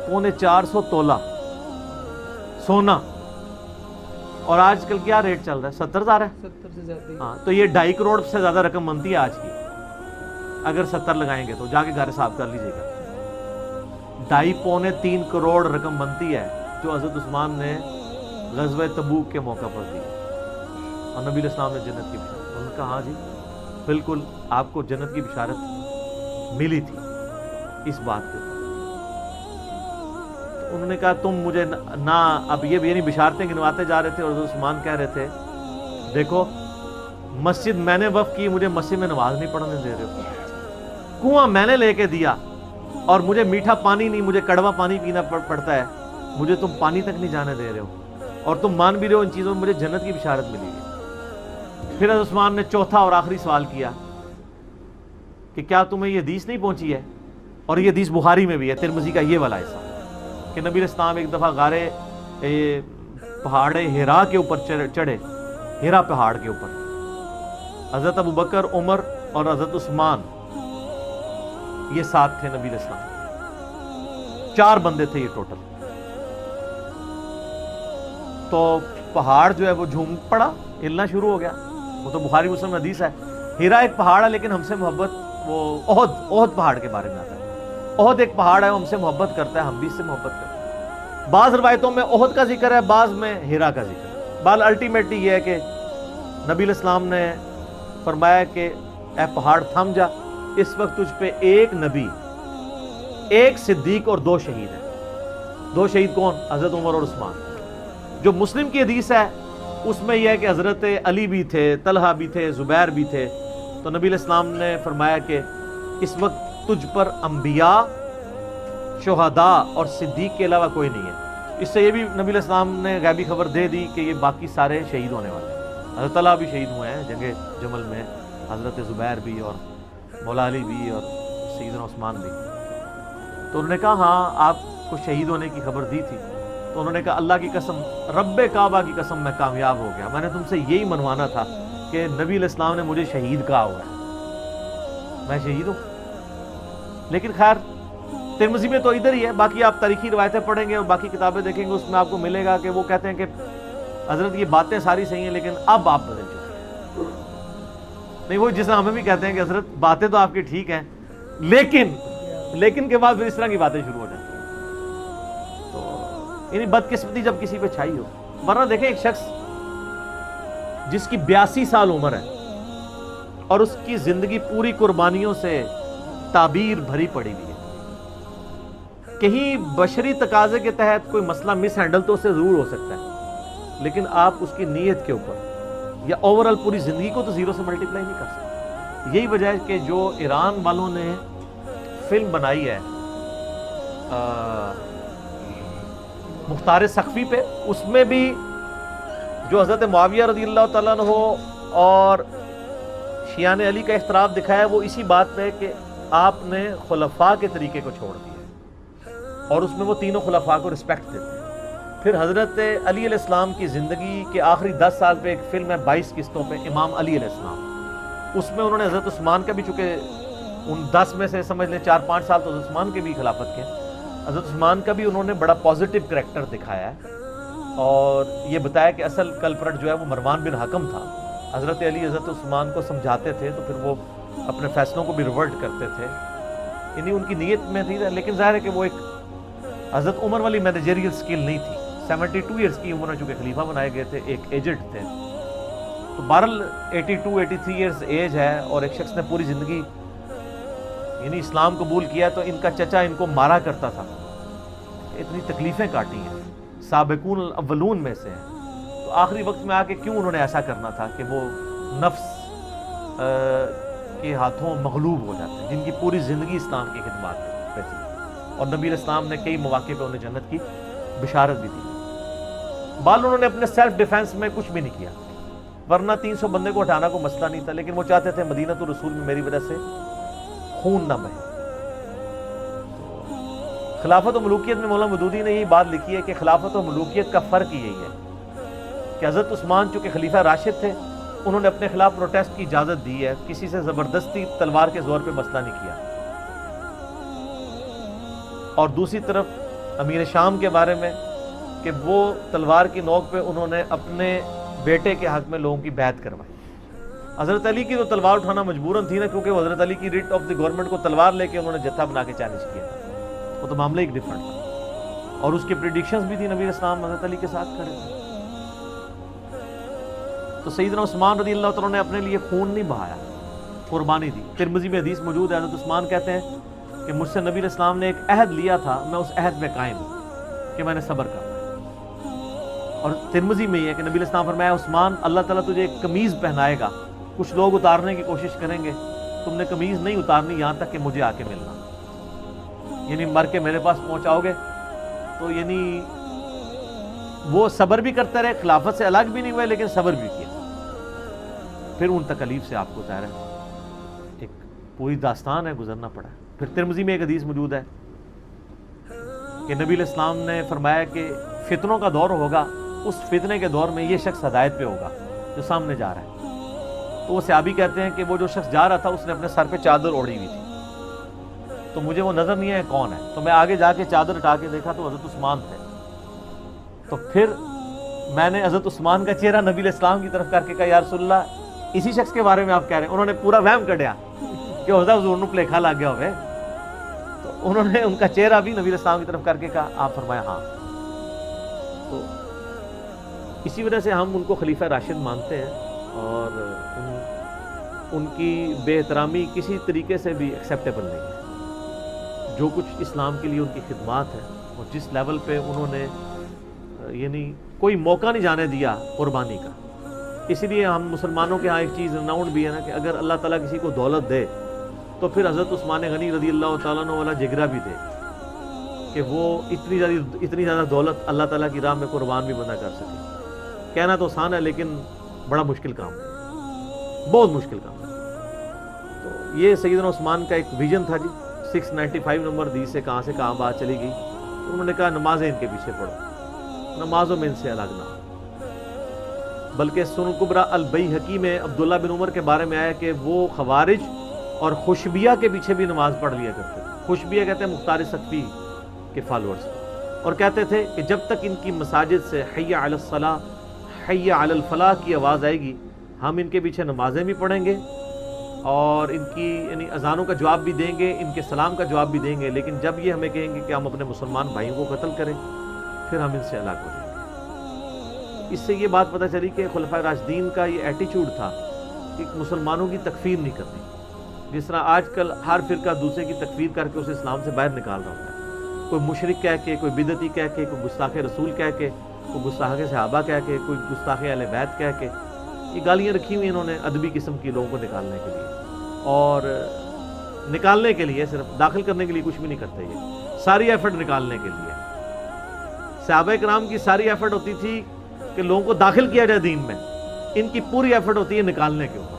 Speaker 1: 450 تولہ سونا. اور آج کل کیا ریٹ چل رہا ہے؟ 70,000 ہے.
Speaker 2: 70 سے زیادہ.
Speaker 1: ہاں تو یہ 2.5 کروڑ سے زیادہ رقم بنتی ہے آج کی. اگر 70 لگائیں گے تو جا کے گھر حساب کر لیجیے گا. 2.5-3 کروڑ رقم بنتی ہے جو حضرت عثمان نے غزوہ تبوک کے موقع پر دی. اور نبی علیہ السلام نے جنت کی بشارت. انہوں نے کہا ہاں جی بالکل آپ کو جنت کی بشارت ملی تھی اس بات کے. انہوں نے کہا تم مجھے نہ اب یہ یعنی بشارتیں گنواتے جا رہے تھے، اور حضرت عثمان کہہ رہے تھے دیکھو مسجد میں نے وقف کی، مجھے مسجد میں نماز نہیں پڑھنے دے رہے ہو. کنواں میں نے لے کے دیا اور مجھے میٹھا پانی نہیں، مجھے کڑوا پانی پینا پڑتا ہے، مجھے تم پانی تک نہیں جانے دے رہے ہو، اور تم مان بھی رہے ہو ان چیزوں میں مجھے جنت کی بشارت ملی ہے. پھر حضرت عثمان نے چوتھا اور آخری سوال کیا کہ کیا تمہیں یہ حدیث نہیں پہنچی ہے؟ اور یہ حدیث بخاری میں بھی ہے، ترمذی کا یہ والا حصہ، کہ نبی علیہ السلام ایک دفعہ غارے پہاڑ ہیرا کے اوپر چڑھے، ہیرا پہاڑ کے اوپر. حضرت ابو بکر، عمر اور حضرت عثمان یہ ساتھ تھے نبی علیہ السلام، 4 بندے تھے یہ ٹوٹل. تو پہاڑ جو ہے وہ جھوم پڑا، ہلنا شروع ہو گیا. وہ تو بخاری مسلم حدیث ہے. ہیرا ایک پہاڑ ہے لیکن ہم سے محبت، وہ احد پہاڑ کے بارے میں آتا ہے. احد ایک پہاڑ ہے، ہم سے محبت کرتا ہے، ہم بھی اس سے محبت کرتے ہیں. بعض روایتوں میں احد کا ذکر ہے، بعض میں ہیرا کا ذکر ہے. بال الٹیمیٹلی یہ ہے کہ نبی علیہ السلام نے فرمایا کہ اے پہاڑ تھم جا، اس وقت تجھ پہ ایک نبی، ایک صدیق اور 2 شہید ہیں. 2 شہید کون؟ حضرت عمر اور عثمان. جو مسلم کی حدیث ہے اس میں یہ ہے کہ حضرت علی بھی تھے، طلحہ بھی تھے، زبیر بھی تھے. تو نبی علیہ السلام نے فرمایا کہ اس وقت تجھ پر انبیاء، شہداء اور صدیق کے علاوہ کوئی نہیں ہے. اس سے یہ بھی نبی علیہ السلام نے غیبی خبر دے دی کہ یہ باقی سارے شہید ہونے والے ہیں. حضرت طلحہ بھی شہید ہوئے ہیں جنگ جمل میں، حضرت زبیر بھی، اور مولا علی بھی، اور سیدنا عثمان بھی. تو انہوں نے کہا ہاں آپ کو شہید ہونے کی خبر دی تھی. تو انہوں نے کہا اللہ کی قسم، رب کعبہ کی قسم میں کامیاب ہو گیا. میں نے تم سے یہی منوانا تھا کہ نبی علیہ السلام نے مجھے شہید کہا ہوا ہے، میں شہید ہوں. لیکن خیر ترمذی میں تو ادھر ہی ہے. باقی آپ تاریخی روایتیں پڑھیں گے اور باقی کتابیں دیکھیں گے، اس میں آپ کو ملے گا کہ وہ کہتے ہیں کہ حضرت یہ باتیں ساری صحیح ہیں لیکن اب آپ بدل چکے ہیں. نہیں، وہ جس طرح ہمیں بھی کہتے ہیں کہ حضرت باتیں تو آپ کی ٹھیک ہیں لیکن کے بعد پھر اس طرح کی باتیں شروع ہو جاتی ہیں. تو یعنی بدقسمتی جب کسی پہ چھائی ہو. ورنہ دیکھیں ایک شخص جس کی 82 سال عمر ہے اور اس کی زندگی پوری قربانیوں سے تعبیر بھری پڑی ہوئی ہے. کہیں بشری تقاضے کے تحت کوئی مسئلہ مس ہینڈل تو اسے ضرور ہو سکتا ہے، لیکن آپ اس کی نیت کے اوپر یا اوورال پوری زندگی کو تو 0 سے ملٹیپلائی نہیں کر سکتے. یہی وجہ ہے کہ جو ایران والوں نے فلم بنائی ہے مختار سقفی پہ، اس میں بھی جو حضرت معاویہ رضی اللہ تعالیٰ عنہ اور شیعان علی کا اختلاف دکھایا وہ اسی بات پہ کہ آپ نے خلفاء کے طریقے کو چھوڑ دیا، اور اس میں وہ تینوں خلفاء کو رسپیکٹ دیتے ہیں. پھر حضرت علی علیہ السلام کی زندگی کے آخری 10 سال پہ ایک فلم ہے 22 قسطوں پہ، امام علی علیہ السلام. اس میں انہوں نے حضرت عثمان کا بھی چونکہ ان 10 میں سے سمجھ لیں 4-5 سال تو حضرت عثمان کے بھی خلافت کے. حضرت عثمان کا بھی انہوں نے بڑا پازیٹیو کریکٹر دکھایا ہے اور یہ بتایا کہ اصل کلپرٹ جو ہے وہ مروان بن حکم تھا. حضرت علی حضرت عثمان کو سمجھاتے تھے تو پھر وہ اپنے فیصلوں کو بھی ریورٹ کرتے تھے، یعنی ان کی نیت میں تھی. لیکن ظاہر ہے کہ وہ ایک حضرت عمر والی مینیجریل سکل نہیں تھی. 72 ایئرس کی عمر میں چونکہ خلیفہ بنائے گئے تھے، ایک ایجڈ تھے، تو بہرحال 82-83 ایئرس ایج ہے اور ایک شخص نے پوری زندگی یعنی اسلام قبول کیا. تو ان کا چچا ان کو مارا کرتا تھا، اتنی تکلیفیں کاٹی ہیں، سابقون الاولون میں سے ہیں. تو آخری وقت میں آ کے کیوں انہوں نے ایسا کرنا تھا کہ وہ نفس کے ہاتھوں مغلوب ہو جاتے ہیں، جن کی پوری زندگی اسلام کی خدمات پہ تھی اور نبی علیہ السلام نے کئی مواقع پہ انہیں جنت کی بشارت بھی دی. بال انہوں نے اپنے سیلف ڈیفenس میں کچھ بھی نہیں کیا، ورنہ 300 بندے کو ہٹانا کوئی مسئلہ نہیں تھا، لیکن وہ چاہتے تھے مدینہ الرسول میں میری وجہ سے خون نہ بہے. خلافت و ملوکیت میں مولانا مودودی نے یہی بات لکھی ہے کہ خلافت و ملوکیت کا فرق یہی ہے کہ حضرت عثمان چونکہ خلیفہ راشد تھے، انہوں نے اپنے خلاف پروٹیسٹ کی اجازت دی ہے، کسی سے زبردستی تلوار کے زور پہ مسئلہ نہیں کیا. اور دوسری طرف امیر شام کے بارے میں کہ وہ تلوار کی نوک پہ انہوں نے اپنے بیٹے کے حق میں لوگوں کی بیعت کروائی. حضرت علی کی تو تلوار اٹھانا مجبوراً تھی نا، کیونکہ وہ حضرت علی کی ریٹ آف دی گورنمنٹ کو تلوار لے کے انہوں نے جتھا بنا کے چیلنج کیا، وہ تو معاملہ ایک ڈیفرنٹ تھا. اور اس کی پریڈکشنز بھی تھی، نبی اسلام حضرت علی کے ساتھ کھڑے تھے. تو سیدنا عثمان رضی اللہ تعالیٰ نے اپنے لیے خون نہیں بہایا، قربانی دی. ترمذی میں حدیث موجود ہے، حضرت عثمان کہتے ہیں کہ مجھ سے نبی علیہ السلام نے ایک عہد لیا تھا، میں اس عہد میں قائم ہوں کہ میں نے صبر کرنا. اور ترمذی میں یہ ہے کہ نبی علیہ السلام فرمایا، عثمان اللہ تعالیٰ تجھے ایک قمیض پہنائے گا، کچھ لوگ اتارنے کی کوشش کریں گے، تم نے قمیض نہیں اتارنی یہاں تک کہ مجھے آ کے ملنا، یعنی مر کے میرے پاس پہنچاؤ گے. تو یعنی وہ صبر بھی کرتے رہے، خلافت سے الگ بھی نہیں ہوئے لیکن صبر بھی کیا. پھر ان تکلیف سے آپ کو ظاہر ہے ایک پوری داستان ہے گزرنا پڑا. پھر ترمذی میں ایک حدیث موجود ہے کہ نبی علیہ السلام نے فرمایا کہ فتنوں کا دور ہوگا، اس فتنے کے دور میں یہ شخص ہدایت پہ ہوگا جو سامنے جا رہا ہے. تو وہ صحابی کہتے ہیں کہ وہ جو شخص جا رہا تھا اس نے اپنے سر پہ چادر اوڑھی ہوئی تھی، تو مجھے وہ نظر نہیں ہے کون ہے. تو میں آگے جا کے چادر ہٹا کے دیکھا تو حضرت عثمان تھے. تو پھر میں نے حضرت عثمان کا چہرہ نبی علیہ السلام کی طرف کر کے کہا، یا رسول اللہ اسی شخص کے بارے میں آپ کہہ رہے ہیں؟ انہوں نے پورا وہم کڈیا کہ حضور نو پلیکھا لگ گیا ہوئے. تو انہوں نے ان کا چہرہ بھی نبی علیہ السلام کی طرف کر کے کہا، آپ فرمایا ہاں. تو اسی وجہ سے ہم ان کو خلیفہ راشد مانتے ہیں اور ان کی بے احترامی کسی طریقے سے بھی ایکسیپٹیبل نہیں ہے. جو کچھ اسلام کے لیے ان کی خدمات ہے اور جس لیول پہ انہوں نے یعنی کوئی موقع نہیں جانے دیا قربانی کا. اسی لیے ہم مسلمانوں کے ہاں ایک چیز رناؤنڈ بھی ہے نا کہ اگر اللہ تعالیٰ کسی کو دولت دے تو پھر حضرت عثمان غنی رضی اللہ تعالیٰ عنہ والا جگرا بھی دے کہ وہ اتنی زیادہ دولت اللہ تعالیٰ کی راہ میں قربان بھی بندہ کر سکے. کہنا تو آسان ہے لیکن بڑا مشکل کام ہے، بہت مشکل کام ہے. تو یہ سیدنا عثمان کا ایک ویژن تھا جی. 695 نمبر حدیث سے کہاں بات چلی گئی. انہوں نے کہا نمازیں ان کے پیچھے پڑھو، نمازوں میں ان سے الگ نہ ہو. بلکہ سنن کبریٰ البیہقی میں عبداللہ بن عمر کے بارے میں آیا کہ وہ خوارج اور خوشبیہ کے پیچھے بھی نماز پڑھ لیا کرتے تھے. خوشبیہ کہتے ہیں مختار سقفی کے فالورز، اور کہتے تھے کہ جب تک ان کی مساجد سے حی علی الصلاۃ حی علی الفلاح کی آواز آئے گی ہم ان کے پیچھے نمازیں بھی پڑھیں گے اور ان کی یعنی اذانوں کا جواب بھی دیں گے، ان کے سلام کا جواب بھی دیں گے. لیکن جب یہ ہمیں کہیں گے کہ ہم اپنے مسلمان بھائیوں کو قتل کریں پھر ہم ان سے الگ ہو جائیں گے. اس سے یہ بات پتہ چلی کہ خلفائے راشدین کا یہ ایٹیچیوڈ تھا کہ مسلمانوں کی تکفیر نہیں کرنی. جس طرح آج کل ہر فرقہ دوسرے کی تکفیر کر کے اسے اسلام سے باہر نکال رہا ہوتا ہے. کوئی مشرک کہہ کے، کوئی بدعتی کہہ کے، کوئی گستاخ رسول کہہ کے، کوئی گستاخ صحابہ کہہ کے، کوئی گستاخ اہل بیت کہہ کے. یہ گالیاں رکھی ہوئی انہوں نے ادبی قسم کی لوگوں کو نکالنے کے لیے، اور نکالنے کے لیے صرف داخل کرنے کے لیے کچھ بھی نہیں کرتے. یہ ساری ایفرٹ نکالنے کے لیے. صحابہ کرام کی ساری ایفرٹ ہوتی تھی کہ لوگوں کو داخل کیا جائے دین میں، ان کی پوری ایفرٹ ہوتی ہے نکالنے کے اوپر.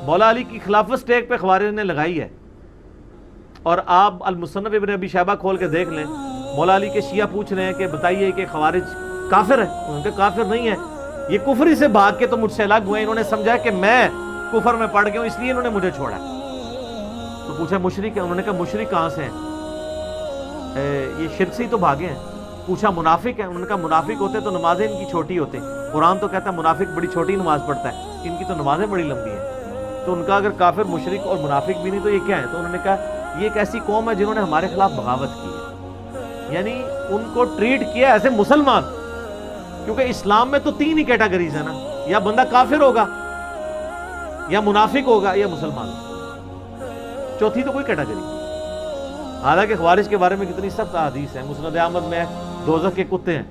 Speaker 1: مولا علی کی خلافت سٹیک پہ خوارج نے لگائی ہے، اور آپ المصنف ابن ابی شیبہ کھول کے دیکھ لیں. مولا علی کے شیعہ پوچھ رہے ہیں کہ بتائیے کہ خوارج کافر ہے؟ انہوں نے کہا کافر نہیں ہے، یہ کفر ہی سے بھاگ کے تو مجھ سے الگ ہوئے. انہوں نے سمجھا کہ میں کفر میں پڑ گیا ہوں اس لیے انہوں نے مجھے چھوڑا. تو پوچھا مشرک ہے؟ انہوں نے کہا مشرک کہاں سے ہیں؟ یہ شرک سے ہی تو بھاگے ہیں۔ پوچھا منافق ہے؟ انہوں نے کہا منافق ہوتے تو نمازیں ان کی چھوٹی ہوتی، قرآن تو کہتا ہے منافق بڑی چھوٹی نماز پڑھتا ہے، ان کی تو نمازیں بڑی لمبی ہیں۔ تو ان کا اگر کافر مشرک اور منافق بھی نہیں تو یہ کیا ہے؟ تو انہوں نے کہا یہ ایک ایسی قوم ہے جنہوں نے ہمارے خلاف بغاوت کی ہے، یعنی ان کو ٹریٹ کیا ایسے مسلمان، کیونکہ اسلام میں تو 3 ہی کیٹیگریز ہیں نا، یا بندہ کافر ہوگا یا منافق ہوگا یا مسلمان، چوتھی تو کوئی کیٹیگری۔ حالانکہ خوارج کے بارے میں کتنی سخت حدیث ہے، مسند احمد میں دوزخ کے کتے ہیں،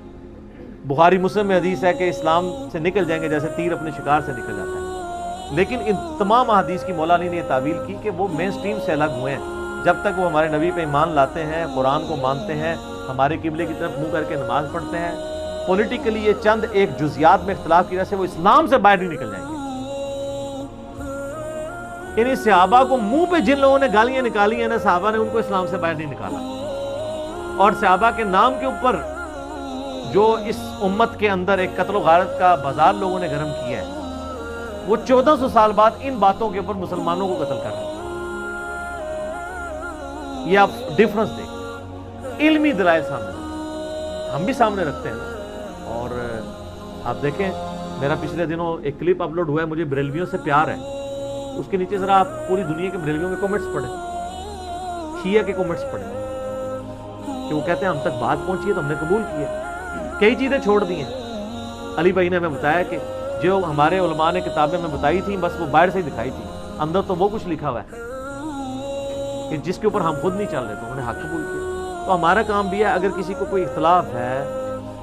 Speaker 1: بخاری مسلم میں حدیث ہے کہ اسلام سے نکل جائیں گے جیسے تیر اپنے شکار سے نکل جاتا ہے۔ لیکن ان تمام احادیث کی مولا علی نے یہ تعویل کی کہ وہ مین سٹریم سے الگ ہوئے ہیں، جب تک وہ ہمارے نبی پہ ایمان لاتے ہیں، قرآن کو مانتے ہیں، ہمارے قبلے کی طرف منہ کر کے نماز پڑھتے ہیں، پولیٹیکلی یہ چند ایک جزیات میں اختلاف کی وجہ سے وہ اسلام سے باہر نہیں نکل جائیں گے۔ انہیں صحابہ کو منہ پہ جن لوگوں نے گالیاں نکالی ہیں نا، صحابہ نے ان کو اسلام سے باہر نہیں نکالا، اور صحابہ کے نام کے اوپر جو اس امت کے اندر ایک قتل و غارت کا بازار لوگوں نے گرم کیا ہے، وہ 1400 سال بعد ان باتوں کے اوپر مسلمانوں کو قتل کر رہے ہیں۔ یہ آپ ڈفرنس دیکھیں، علمی دلائل سامنے رکھیں، ہم بھی سامنے رکھتے ہیں نا۔ اور آپ دیکھیں میرا پچھلے دنوں ایک کلپ اپلوڈ ہوا ہے، مجھے بریلویوں سے پیار ہے، اس کے نیچے ذرا آپ پوری دنیا کے بریلویوں کے کومنٹس پڑھیں، شیعہ کے کومنٹس پڑھیں، کہ وہ کہتے ہیں ہم تک بات پہنچی ہے تو ہم نے قبول کیا، کئی چیزیں چھوڑ دی ہیں۔ علی بھائی نے ہمیں بتایا کہ جو ہمارے علماء نے کتابیں میں بتائی تھیں بس وہ باہر سے ہی دکھائی تھی، اندر تو وہ کچھ لکھا ہوا ہے کہ جس کے اوپر ہم خود نہیں چل رہے، تو انہوں نے حق قبول کیا۔ تو ہمارا کام بھی ہے اگر کسی کو کوئی اختلاف ہے،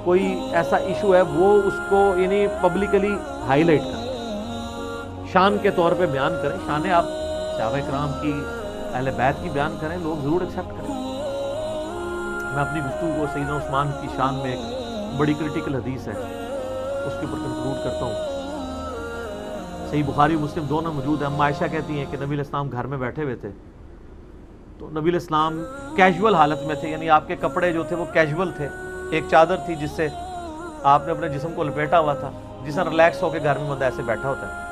Speaker 1: کوئی ایسا ایشو ہے، وہ اس کو یعنی پبلکلی ہائی لائٹ کریں، شان کے طور پہ بیان کریں، شان آپ صحابہ کرام کی، اہل بیت کی بیان کریں، لوگ ضرور ایکسیپٹ کریں۔ میں اپنی گفتگو کو سیدنا عثمان کی شان میں ایک بڑی کرٹیکل حدیث ہے اس کے اوپر کنکلوڈ کرتا ہوں۔ صحیح بخاری مسلم دونوں موجود ہیں۔ اما عائشہ کہتی ہیں کہ نبی علیہ السلام گھر میں بیٹھے ہوئے تھے، تو نبی علیہ السلام کیجول حالت میں تھے، یعنی آپ کے کپڑے جو تھے وہ کیجول تھے، ایک چادر تھی جس سے آپ نے اپنے جسم کو لپیٹا ہوا تھا، جس طرح ریلیکس ہو کے گھر میں بندہ ایسے بیٹھا ہوتا ہے۔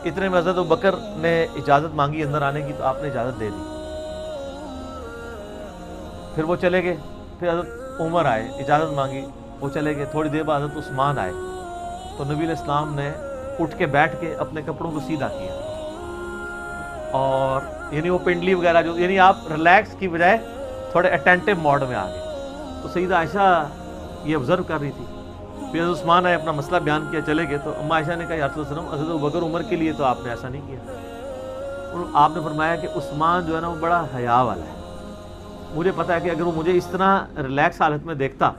Speaker 1: اتنے میں حضرت ابوبکر نے اجازت مانگی اندر آنے کی، تو آپ نے اجازت دے دی، پھر وہ چلے گئے، پھر حضرت عمر آئے، اجازت مانگی، وہ چلے گئے، تھوڑی دیر بعد حضرت عثمان آئے، تو نبی علیہ السلام نے اٹھ کے بیٹھ کے اپنے کپڑوں کو سیدھا کیا، اور یعنی وہ پنڈلی وغیرہ جو یعنی آپ ریلیکس کی بجائے تھوڑے اٹینٹیو موڈ میں آ گئے۔ تو سیدہ عائشہ یہ آبزرو کر رہی تھی، پھر حضرت عثمان آئے، اپنا مسئلہ بیان کیا، چلے گئے، تو اما عائشہ نے کہا یا رسول اللہ حضرت ابوبکر عمر کے لیے تو آپ نے ایسا نہیں کیا۔ آپ نے فرمایا کہ عثمان جو ہے نا وہ بڑا حیا والا ہے، مجھے پتا ہے کہ اگر وہ مجھے اس طرح ریلیکس حالت میں دیکھتا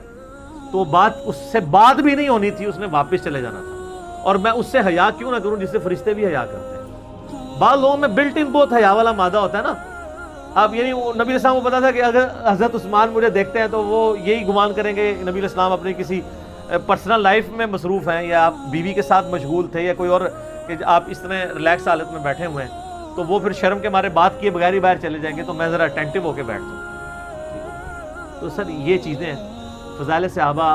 Speaker 1: تو بات اس سے بات بھی نہیں ہونی تھی، اس نے واپس چلے جانا تھا، اور میں اس سے حیا کیوں نہ کروں جس سے فرشتے بھی حیا کرتے ہیں۔ بعض لوگوں میں بلٹ ان بہت حیا والا مادہ ہوتا ہے نا، اب یعنی وہ نبی علیہ السلام کو پتا تھا کہ اگر حضرت عثمان مجھے دیکھتے ہیں تو وہ یہی گمان کریں گے نبی علیہ السلام اپنی کسی پرسنل لائف میں مصروف ہیں، یا آپ بیوی کے ساتھ مشغول تھے، یا کوئی اور، کہ آپ اس طرح ریلیکس حالت میں بیٹھے ہوئے ہیں، تو وہ پھر شرم کے مارے بات کیے بغیر ہی باہر چلے جائیں گے، تو میں ذرا اٹینٹیو ہو کے بیٹھ جاؤں۔ تو سر یہ چیزیں ہیں۔ فضائل صحابہ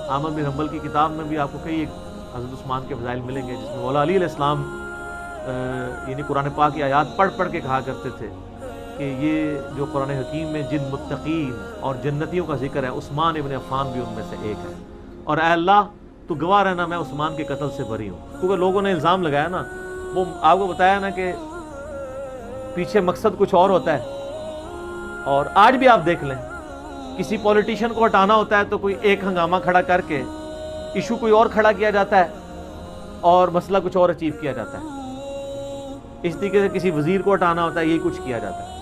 Speaker 1: احمد بن حنبل کی کتاب میں بھی آپ کو کئی حضرت عثمان کے فضائل ملیں گے، جس میں مولا علی علیہ السلام یعنی قرآن پاک کی آیات پڑھ پڑھ کے کہا کرتے تھے کہ یہ جو قرآن حکیم میں جن متقین اور جنتیوں کا ذکر ہے، عثمان ابن عفان بھی ان میں سے ایک ہے، اور اے اللہ تو گواہ رہنا میں عثمان کے قتل سے بری ہوں، کیونکہ لوگوں نے الزام لگایا نا، وہ آپ کو بتایا نا کہ پیچھے مقصد کچھ اور ہوتا ہے، اور آج بھی آپ دیکھ لیں کسی پولیٹیشین کو ہٹانا ہوتا ہے تو کوئی ایک ہنگامہ کھڑا کر کے ایشو کوئی اور کھڑا کیا جاتا ہے اور مسئلہ کچھ اور اچیو کیا جاتا ہے۔ اس طریقے سے کسی وزیر کو ہٹانا ہوتا ہے، یہی کچھ کیا جاتا ہے،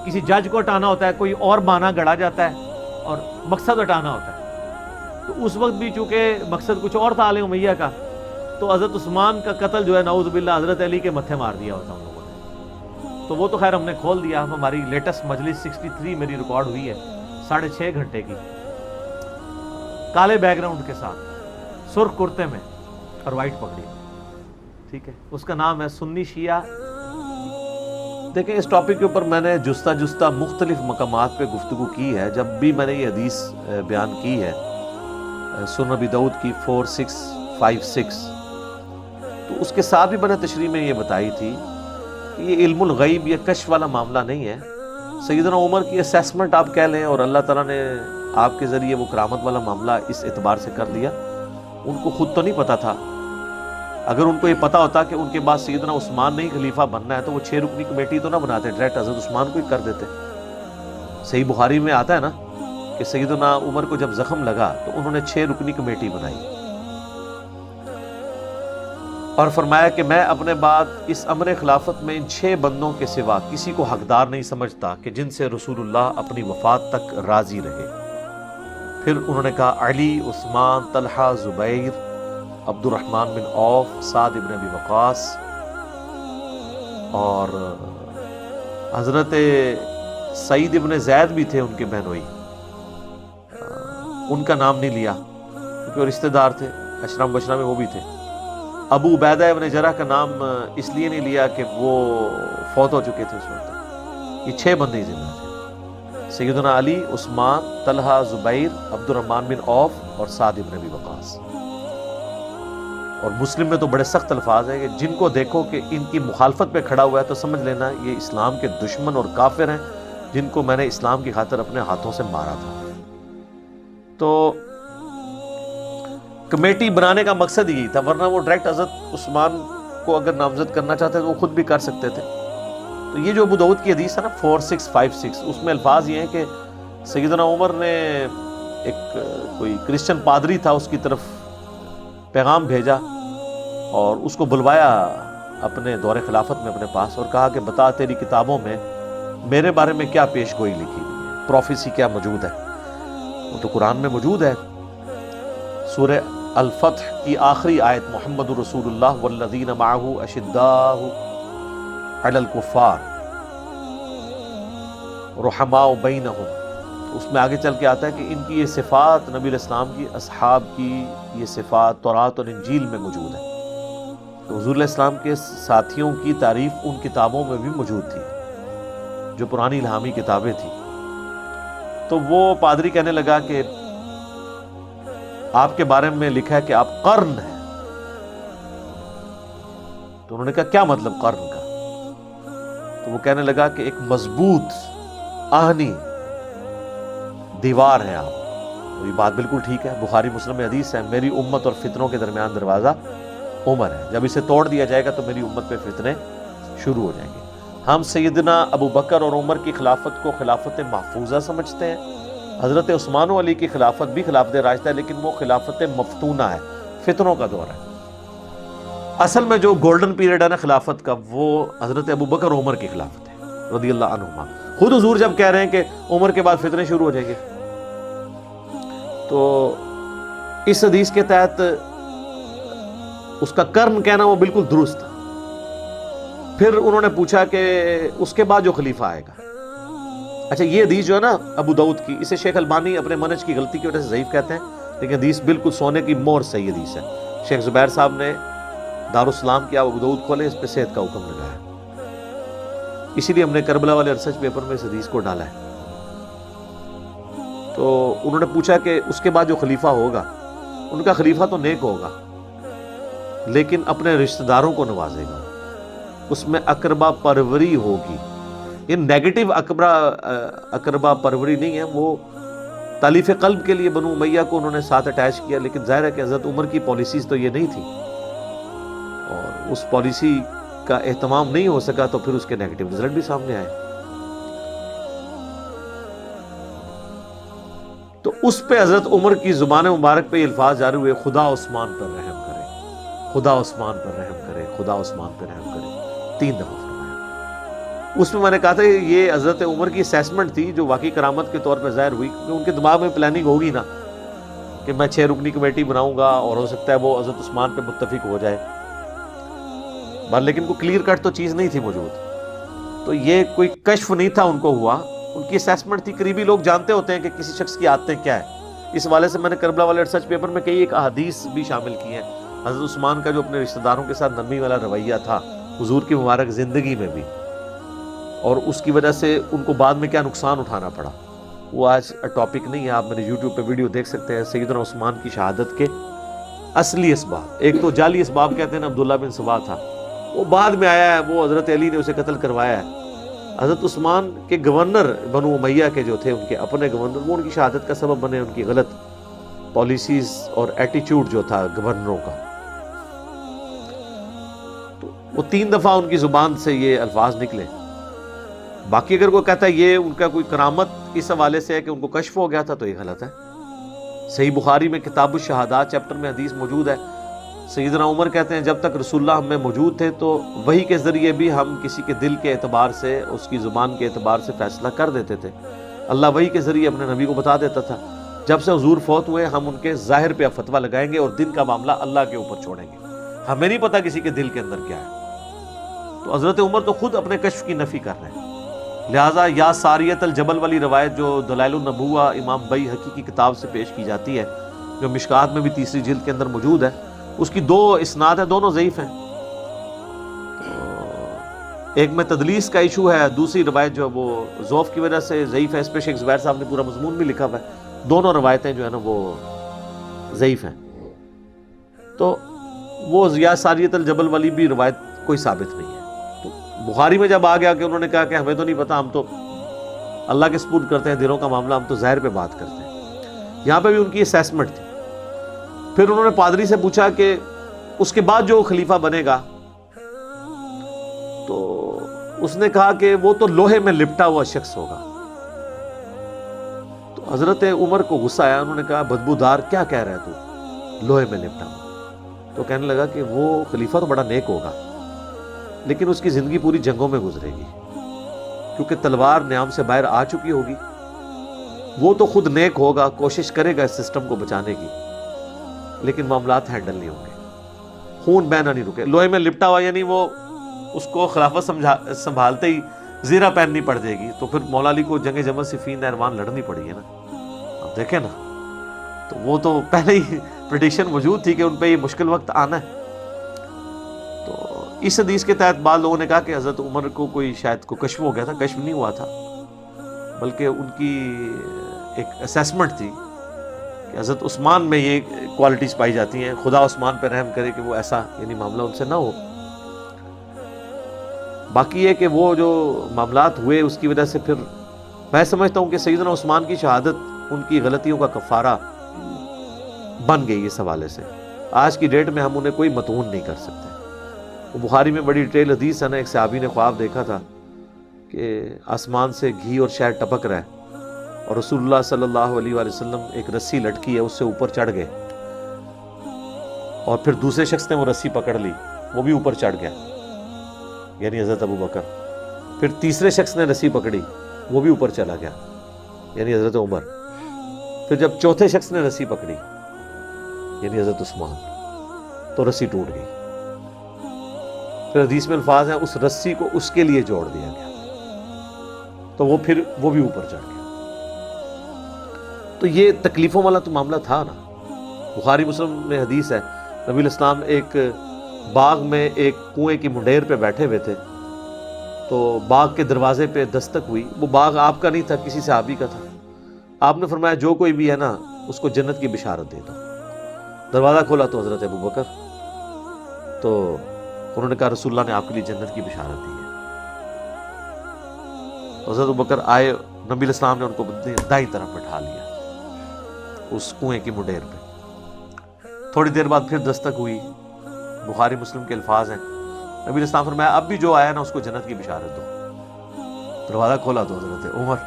Speaker 1: کسی جج کو ہٹانا ہوتا ہے، کوئی اور بہانہ گڑا جاتا ہے اور مقصد ہٹانا ہوتا ہے۔ تو اس وقت بھی چونکہ مقصد کچھ اور تھا آل امیہ کا، تو حضرت عثمان کا قتل جو ہے نعوذ باللہ حضرت علی کے متھے مار دیا ہوتا ان لوگوں نے۔ تو وہ تو خیر ہم نے کھول دیا، ہماری لیٹسٹ مجلس 63 میری ریکارڈ ہوئی ہے 6.5 گھنٹے کی، کالے بیک گراؤنڈ کے ساتھ، سرخ کرتے میں اور وائٹ پگڑی، ٹھیک ہے، اس کا نام ہے سنی شیعہ۔ دیکھیں اس ٹاپک کے اوپر میں نے جستہ مختلف مقامات پہ گفتگو کی ہے، جب بھی میں نے یہ حدیث بیان کی ہے سنن ابی داؤد کی 4656، تو اس کے ساتھ بھی میں نے تشریح میں یہ بتائی تھی یہ علم الغیب یا کشف والا معاملہ نہیں ہے. سیدنا عمر کی اسیسمنٹ آپ کہہ لیں, اور اللہ تعالیٰ نے آپ کے ذریعے وہ کرامت والا معاملہ اس اعتبار سے کر دیا. ان کو خود تو نہیں پتا تھا. اگر ان کو یہ پتا ہوتا کہ ان کے بعد سیدنا عثمان نہیں خلیفہ بننا ہے تو وہ 6 رکنی کمیٹی تو نہ بناتے, ڈائریکٹ حضرت عثمان کو ہی کر دیتے. صحیح بخاری میں آتا ہے نا کہ سیدنا عمر کو جب زخم لگا تو انہوں نے 6 رکنی کمیٹی بنائی اور فرمایا کہ میں اپنے بعد اس امر خلافت میں ان 6 بندوں کے سوا کسی کو حقدار نہیں سمجھتا کہ جن سے رسول اللہ اپنی وفات تک راضی رہے. پھر انہوں نے کہا علی, عثمان, طلحہ, زبیر, عبد الرحمن بن عوف, سعد ابن ابی وقاص, اور حضرت سعید ابن زید بھی تھے ان کے بہنوئی. ان کا نام نہیں لیا کیونکہ وہ رشتہ دار تھے, اشرم بشرا میں وہ بھی تھے. ابو عبیدہ ابن جرح کا نام اس لیے نہیں لیا کہ وہ فوت ہو چکے تھے اس وقت. یہ 6 بندے زندہ تھے, سیدنا علی, عثمان, طلحہ, زبیر, عبد الرحمن بن عوف اور سعد ابن ابی وقاص. اور مسلم میں تو بڑے سخت الفاظ ہیں کہ جن کو دیکھو کہ ان کی مخالفت پہ کھڑا ہوا ہے تو سمجھ لینا یہ اسلام کے دشمن اور کافر ہیں جن کو میں نے اسلام کی خاطر اپنے ہاتھوں سے مارا تھا. تو کمیٹی بنانے کا مقصد یہی تھا, ورنہ وہ ڈائریکٹ حضرت عثمان کو اگر نامزد کرنا چاہتے تو وہ خود بھی کر سکتے تھے. تو یہ جو ابو داؤد کی حدیث ہے نا 4656, اس میں الفاظ یہ ہیں کہ سیدنا عمر نے ایک کوئی کرسچن پادری تھا اس کی طرف پیغام بھیجا اور اس کو بلوایا اپنے دور خلافت میں اپنے پاس اور کہا کہ بتا تیری کتابوں میں میرے بارے میں کیا پیش گوئی لکھی ہوئی ہے, پروفیسی کیا موجود ہے. وہ تو قرآن میں موجود ہے. سورہ الفتح کی آخری آیت محمد رسول اللہ والذین معہ اشداء علی الکفار رحماء بینہم, اس میں آگے چل کے آتا ہے کہ ان کی یہ صفات نبی علیہ السلام کی اصحاب کی یہ صفات تورات اور انجیل میں موجود ہے. تو حضور علیہ السلام کے ساتھیوں کی تعریف ان کتابوں میں بھی موجود تھی جو پرانی الہامی کتابیں تھیں. تو وہ پادری کہنے لگا کہ آپ کے بارے میں لکھا ہے کہ آپ قرن ہیں. تو انہوں نے کہا کیا مطلب قرن کا؟ تو وہ کہنے لگا کہ ایک مضبوط آہنی دیوار ہے آپ. تو یہ بات بالکل ٹھیک ہے, بخاری مسلم میں حدیث ہے میری امت اور فتنوں کے درمیان دروازہ عمر ہے, جب اسے توڑ دیا جائے گا تو میری امت پہ فتنے شروع ہو جائیں گے. ہم سیدنا ابو بکر اور عمر کی خلافت کو خلافت محفوظہ سمجھتے ہیں. حضرت عثمان و علی کی خلافت بھی خلافت راشدہ ہے لیکن وہ خلافت مفتونہ ہے, فتنوں کا دور ہے. اصل میں جو گولڈن پیریڈ ہے نا خلافت کا وہ حضرت ابو بکر اور عمر کی خلافت ہے رضی اللہ عنہما. خود حضور جب کہہ رہے ہیں کہ عمر کے بعد فتنے شروع ہو جائیں گے, تو اس حدیث کے تحت اس کا کرن کہنا وہ بالکل درست تھا. پھر انہوں نے پوچھا کہ اس کے بعد جو خلیفہ آئے گا. اچھا یہ حدیث جو ہے نا ابو داؤد کی, اسے شیخ البانی اپنے منہج کی غلطی کی وجہ سے ضعیف کہتے ہیں, لیکن حدیث بالکل سونے کی مہر صحیح حدیث ہے. شیخ زبیر صاحب نے دارالسلام کی ابو داؤد کھولے, اس پہ صحت کا حکم لگایا. اسی لیے ہم نے کربلا والے ریسرچ پیپر میں اس حدیث کو ڈالا ہے. تو انہوں نے پوچھا کہ اس کے بعد جو خلیفہ ہوگا, ان کا خلیفہ تو نیک ہوگا لیکن اپنے رشتہ داروں کو نوازے گا, اس میں اقربا پروری ہوگی. یہ نیگیٹو اقربا پروری نہیں ہے, وہ تالیف قلب کے لیے بنو امیہ کو انہوں نے ساتھ اٹیچ کیا, لیکن ظاہر ہے کہ حضرت عمر کی پالیسیز تو یہ نہیں تھی اور اس پالیسی کا اہتمام نہیں ہو سکا تو پھر اس کے نیگیٹو رزلٹ بھی سامنے آئے. تو اس پہ حضرت عمر کی زبان مبارک پہ یہ الفاظ جاری ہوئے خدا عثمان پر رحم کرے, خدا عثمان پر رحم کرے, خدا عثمان پر رحم کرے, 3 دفعہ فرمایا. اس میں میں نے کہا تھا کہ یہ حضرت عمر کی اسیسمنٹ تھی جو واقعی کرامت کے طور پہ ظاہر ہوئی, کیونکہ ان کے دماغ میں پلاننگ ہوگی نا کہ میں 6 رکنی کمیٹی بناؤں گا اور ہو سکتا ہے وہ حضرت عثمان پہ متفق ہو جائے, لیکن کوئی کلیئر کٹ تو چیز نہیں تھی موجود. تو یہ کوئی کشف نہیں تھا ان کو ہوا, ان کی اسیسمنٹ تھی. قریبی لوگ جانتے ہوتے ہیں کہ کسی شخص کی عادتیں کیا ہے. اس حوالے سے میں نے کربلا والے ریسرچ پیپر میں کئی ایک احادیث بھی شامل کی ہیں. حضرت عثمان کا جو اپنے رشتہ داروں کے ساتھ نرمی والا رویہ تھا حضور کی مبارک زندگی میں بھی, اور اس کی وجہ سے ان کو بعد میں کیا نقصان اٹھانا پڑا, وہ آج ٹاپک نہیں ہے. آپ میرے یوٹیوب پہ ویڈیو دیکھ سکتے ہیں. سیدنا عثمان کی شہادت کے اصلی اسباب, ایک تو جعلی اسباب کہتے ہیں نا, عبداللہ بن سبا تھا وہ بعد میں آیا ہے، وہ حضرت علی نے اسے قتل کروایا ہے۔ حضرت عثمان کے گورنر بنو امیہ کے جو تھے، ان کے اپنے گورنر، وہ ان کی شہادت کا سبب بنے، ان کی غلط پالیسیز اور ایٹیچیوڈ جو تھا گورنروں کا۔ تو وہ 3 دفعہ ان کی زبان سے یہ الفاظ نکلے۔ باقی اگر کوئی کہتا ہے یہ ان کا کوئی کرامت اس حوالے سے ہے کہ ان کو کشف ہو گیا تھا، تو یہ غلط ہے۔ صحیح بخاری میں کتاب الشہادات چیپٹر میں حدیث موجود ہے، سیدنا عمر کہتے ہیں جب تک رسول اللہ ہم میں موجود تھے تو وحی کے ذریعے بھی ہم کسی کے دل کے اعتبار سے، اس کی زبان کے اعتبار سے فیصلہ کر دیتے تھے۔ اللہ وحی کے ذریعے اپنے نبی کو بتا دیتا تھا۔ جب سے حضور فوت ہوئے ہم ان کے ظاہر پہ اب فتویٰ لگائیں گے اور دل کا معاملہ اللہ کے اوپر چھوڑیں گے، ہمیں نہیں پتا کسی کے دل کے اندر کیا ہے۔ تو حضرت عمر تو خود اپنے کشف کی نفی کر رہے ہیں۔ لہٰذا یا ساریت الجبل والی روایت جو دلائل النبوہ امام بیہقی کی کتاب سے پیش کی جاتی ہے، جو مشکات میں بھی 3 جلد کے اندر موجود ہے، اس کی 2 اسناد ہیں، دونوں ضعیف ہیں۔ ایک میں تدلیس کا ایشو ہے، دوسری روایت جو وہ ضعف کی وجہ سے ضعیف ہے۔ اس پہ شیخ زبیر صاحب نے پورا مضمون بھی لکھا ہوا ہے۔ دونوں روایتیں جو ہے نا وہ ضعیف ہیں۔ تو وہ یا ساریت الجبل والی بھی روایت کوئی ثابت نہیں ہے۔ تو بخاری میں جب آ گیا کہ انہوں نے کہا کہ ہمیں تو نہیں پتا، ہم تو اللہ کے سپرد کرتے ہیں دلوں کا معاملہ، ہم تو ظاہر پہ بات کرتے ہیں، یہاں پہ بھی ان کی اسیسمنٹ تھی۔ پھر انہوں نے پادری سے پوچھا کہ اس کے بعد جو خلیفہ بنے گا، تو اس نے کہا کہ وہ تو لوہے میں لپٹا ہوا شخص ہوگا۔ تو حضرت عمر کو غصہ آیا، انہوں نے کہا بدبودار کیا کہہ رہا ہے تو، لوہے میں لپٹا ہوا؟ تو کہنے لگا کہ وہ خلیفہ تو بڑا نیک ہوگا، لیکن اس کی زندگی پوری جنگوں میں گزرے گی، کیونکہ تلوار نیام سے باہر آ چکی ہوگی۔ وہ تو خود نیک ہوگا، کوشش کرے گا اس سسٹم کو بچانے کی، لیکن معاملات ہینڈل نہیں ہوں گے، خون بہنا نہیں رکے۔ لوہے میں لپٹا ہوا یعنی وہ اس کو خلافت سنبھالتے ہی زیرہ پہننی پڑ جائے گی، تو پھر مولا علی کو جنگ جمل صفین نہروان لڑنی پڑی ہے نا۔ اب دیکھیں نا، تو وہ تو پہلے ہی پریڈکشن موجود تھی کہ ان پہ یہ مشکل وقت آنا ہے۔ تو اس حدیث کے تحت بعض لوگوں نے کہا کہ حضرت عمر کو کوئی شاید کو کشف ہو گیا تھا، کشف نہیں ہوا تھا، بلکہ ان کی ایک اسیسمنٹ تھی کہ حضرت عثمان میں یہ کوالٹیز پائی جاتی ہیں، خدا عثمان پہ رحم کرے کہ وہ ایسا یعنی معاملہ ان سے نہ ہو۔ باقی یہ کہ وہ جو معاملات ہوئے اس کی وجہ سے پھر میں سمجھتا ہوں کہ سیدنا عثمان کی شہادت ان کی غلطیوں کا کفارہ بن گئی اس حوالے سے۔ آج کی ڈیٹ میں ہم انہیں کوئی متون نہیں کر سکتے۔ وہ بخاری میں بڑی ڈیٹیل حدیث ہے نا، ایک صحابی نے خواب دیکھا تھا کہ آسمان سے گھی اور شہد ٹپک رہا ہے، اور رسول اللہ صلی اللہ علیہ وآلہ وسلم ایک رسی لٹکی ہے اس سے اوپر چڑھ گئے، اور پھر دوسرے شخص نے وہ رسی پکڑ لی، وہ بھی اوپر چڑھ گیا، یعنی حضرت ابو بکر۔ پھر تیسرے شخص نے رسی پکڑی، وہ بھی اوپر چلا گیا، یعنی حضرت عمر۔ پھر جب چوتھے شخص نے رسی پکڑی، یعنی حضرت عثمان، تو رسی ٹوٹ گئی۔ پھر حدیث میں الفاظ ہیں اس رسی کو اس کے لیے جوڑ دیا گیا، تو وہ بھی اوپر چڑھ گیا۔ تو یہ تکلیفوں والا تو معاملہ تھا نا۔ بخاری مسلم میں حدیث ہے، نبی الاسلام ایک باغ میں ایک کنویں کی منڈیر پہ بیٹھے ہوئے تھے، تو باغ کے دروازے پہ دستک ہوئی۔ وہ باغ آپ کا نہیں تھا، کسی صحابی کا تھا۔ آپ نے فرمایا جو کوئی بھی ہے نا اس کو جنت کی بشارت دے دو۔ دروازہ کھولا تو حضرت ابو بکر، تو انہوں نے کہا رسول اللہ نے آپ کے لیے جنت کی بشارت دی ہے۔ حضرت ابو بکر آئے، نبی الاسلام نے ان کو دائیں طرف بٹھا لیا اس کنویں کی منڈیر پہ۔ تھوڑی دیر بعد پھر دستک ہوئی، بخاری مسلم کے الفاظ ہیں، نبی الاسلام فرمایا اب بھی جو آیا نا اس کو جنت کی بشارت دو۔ دروازہ کھولا تو حضرت عمر،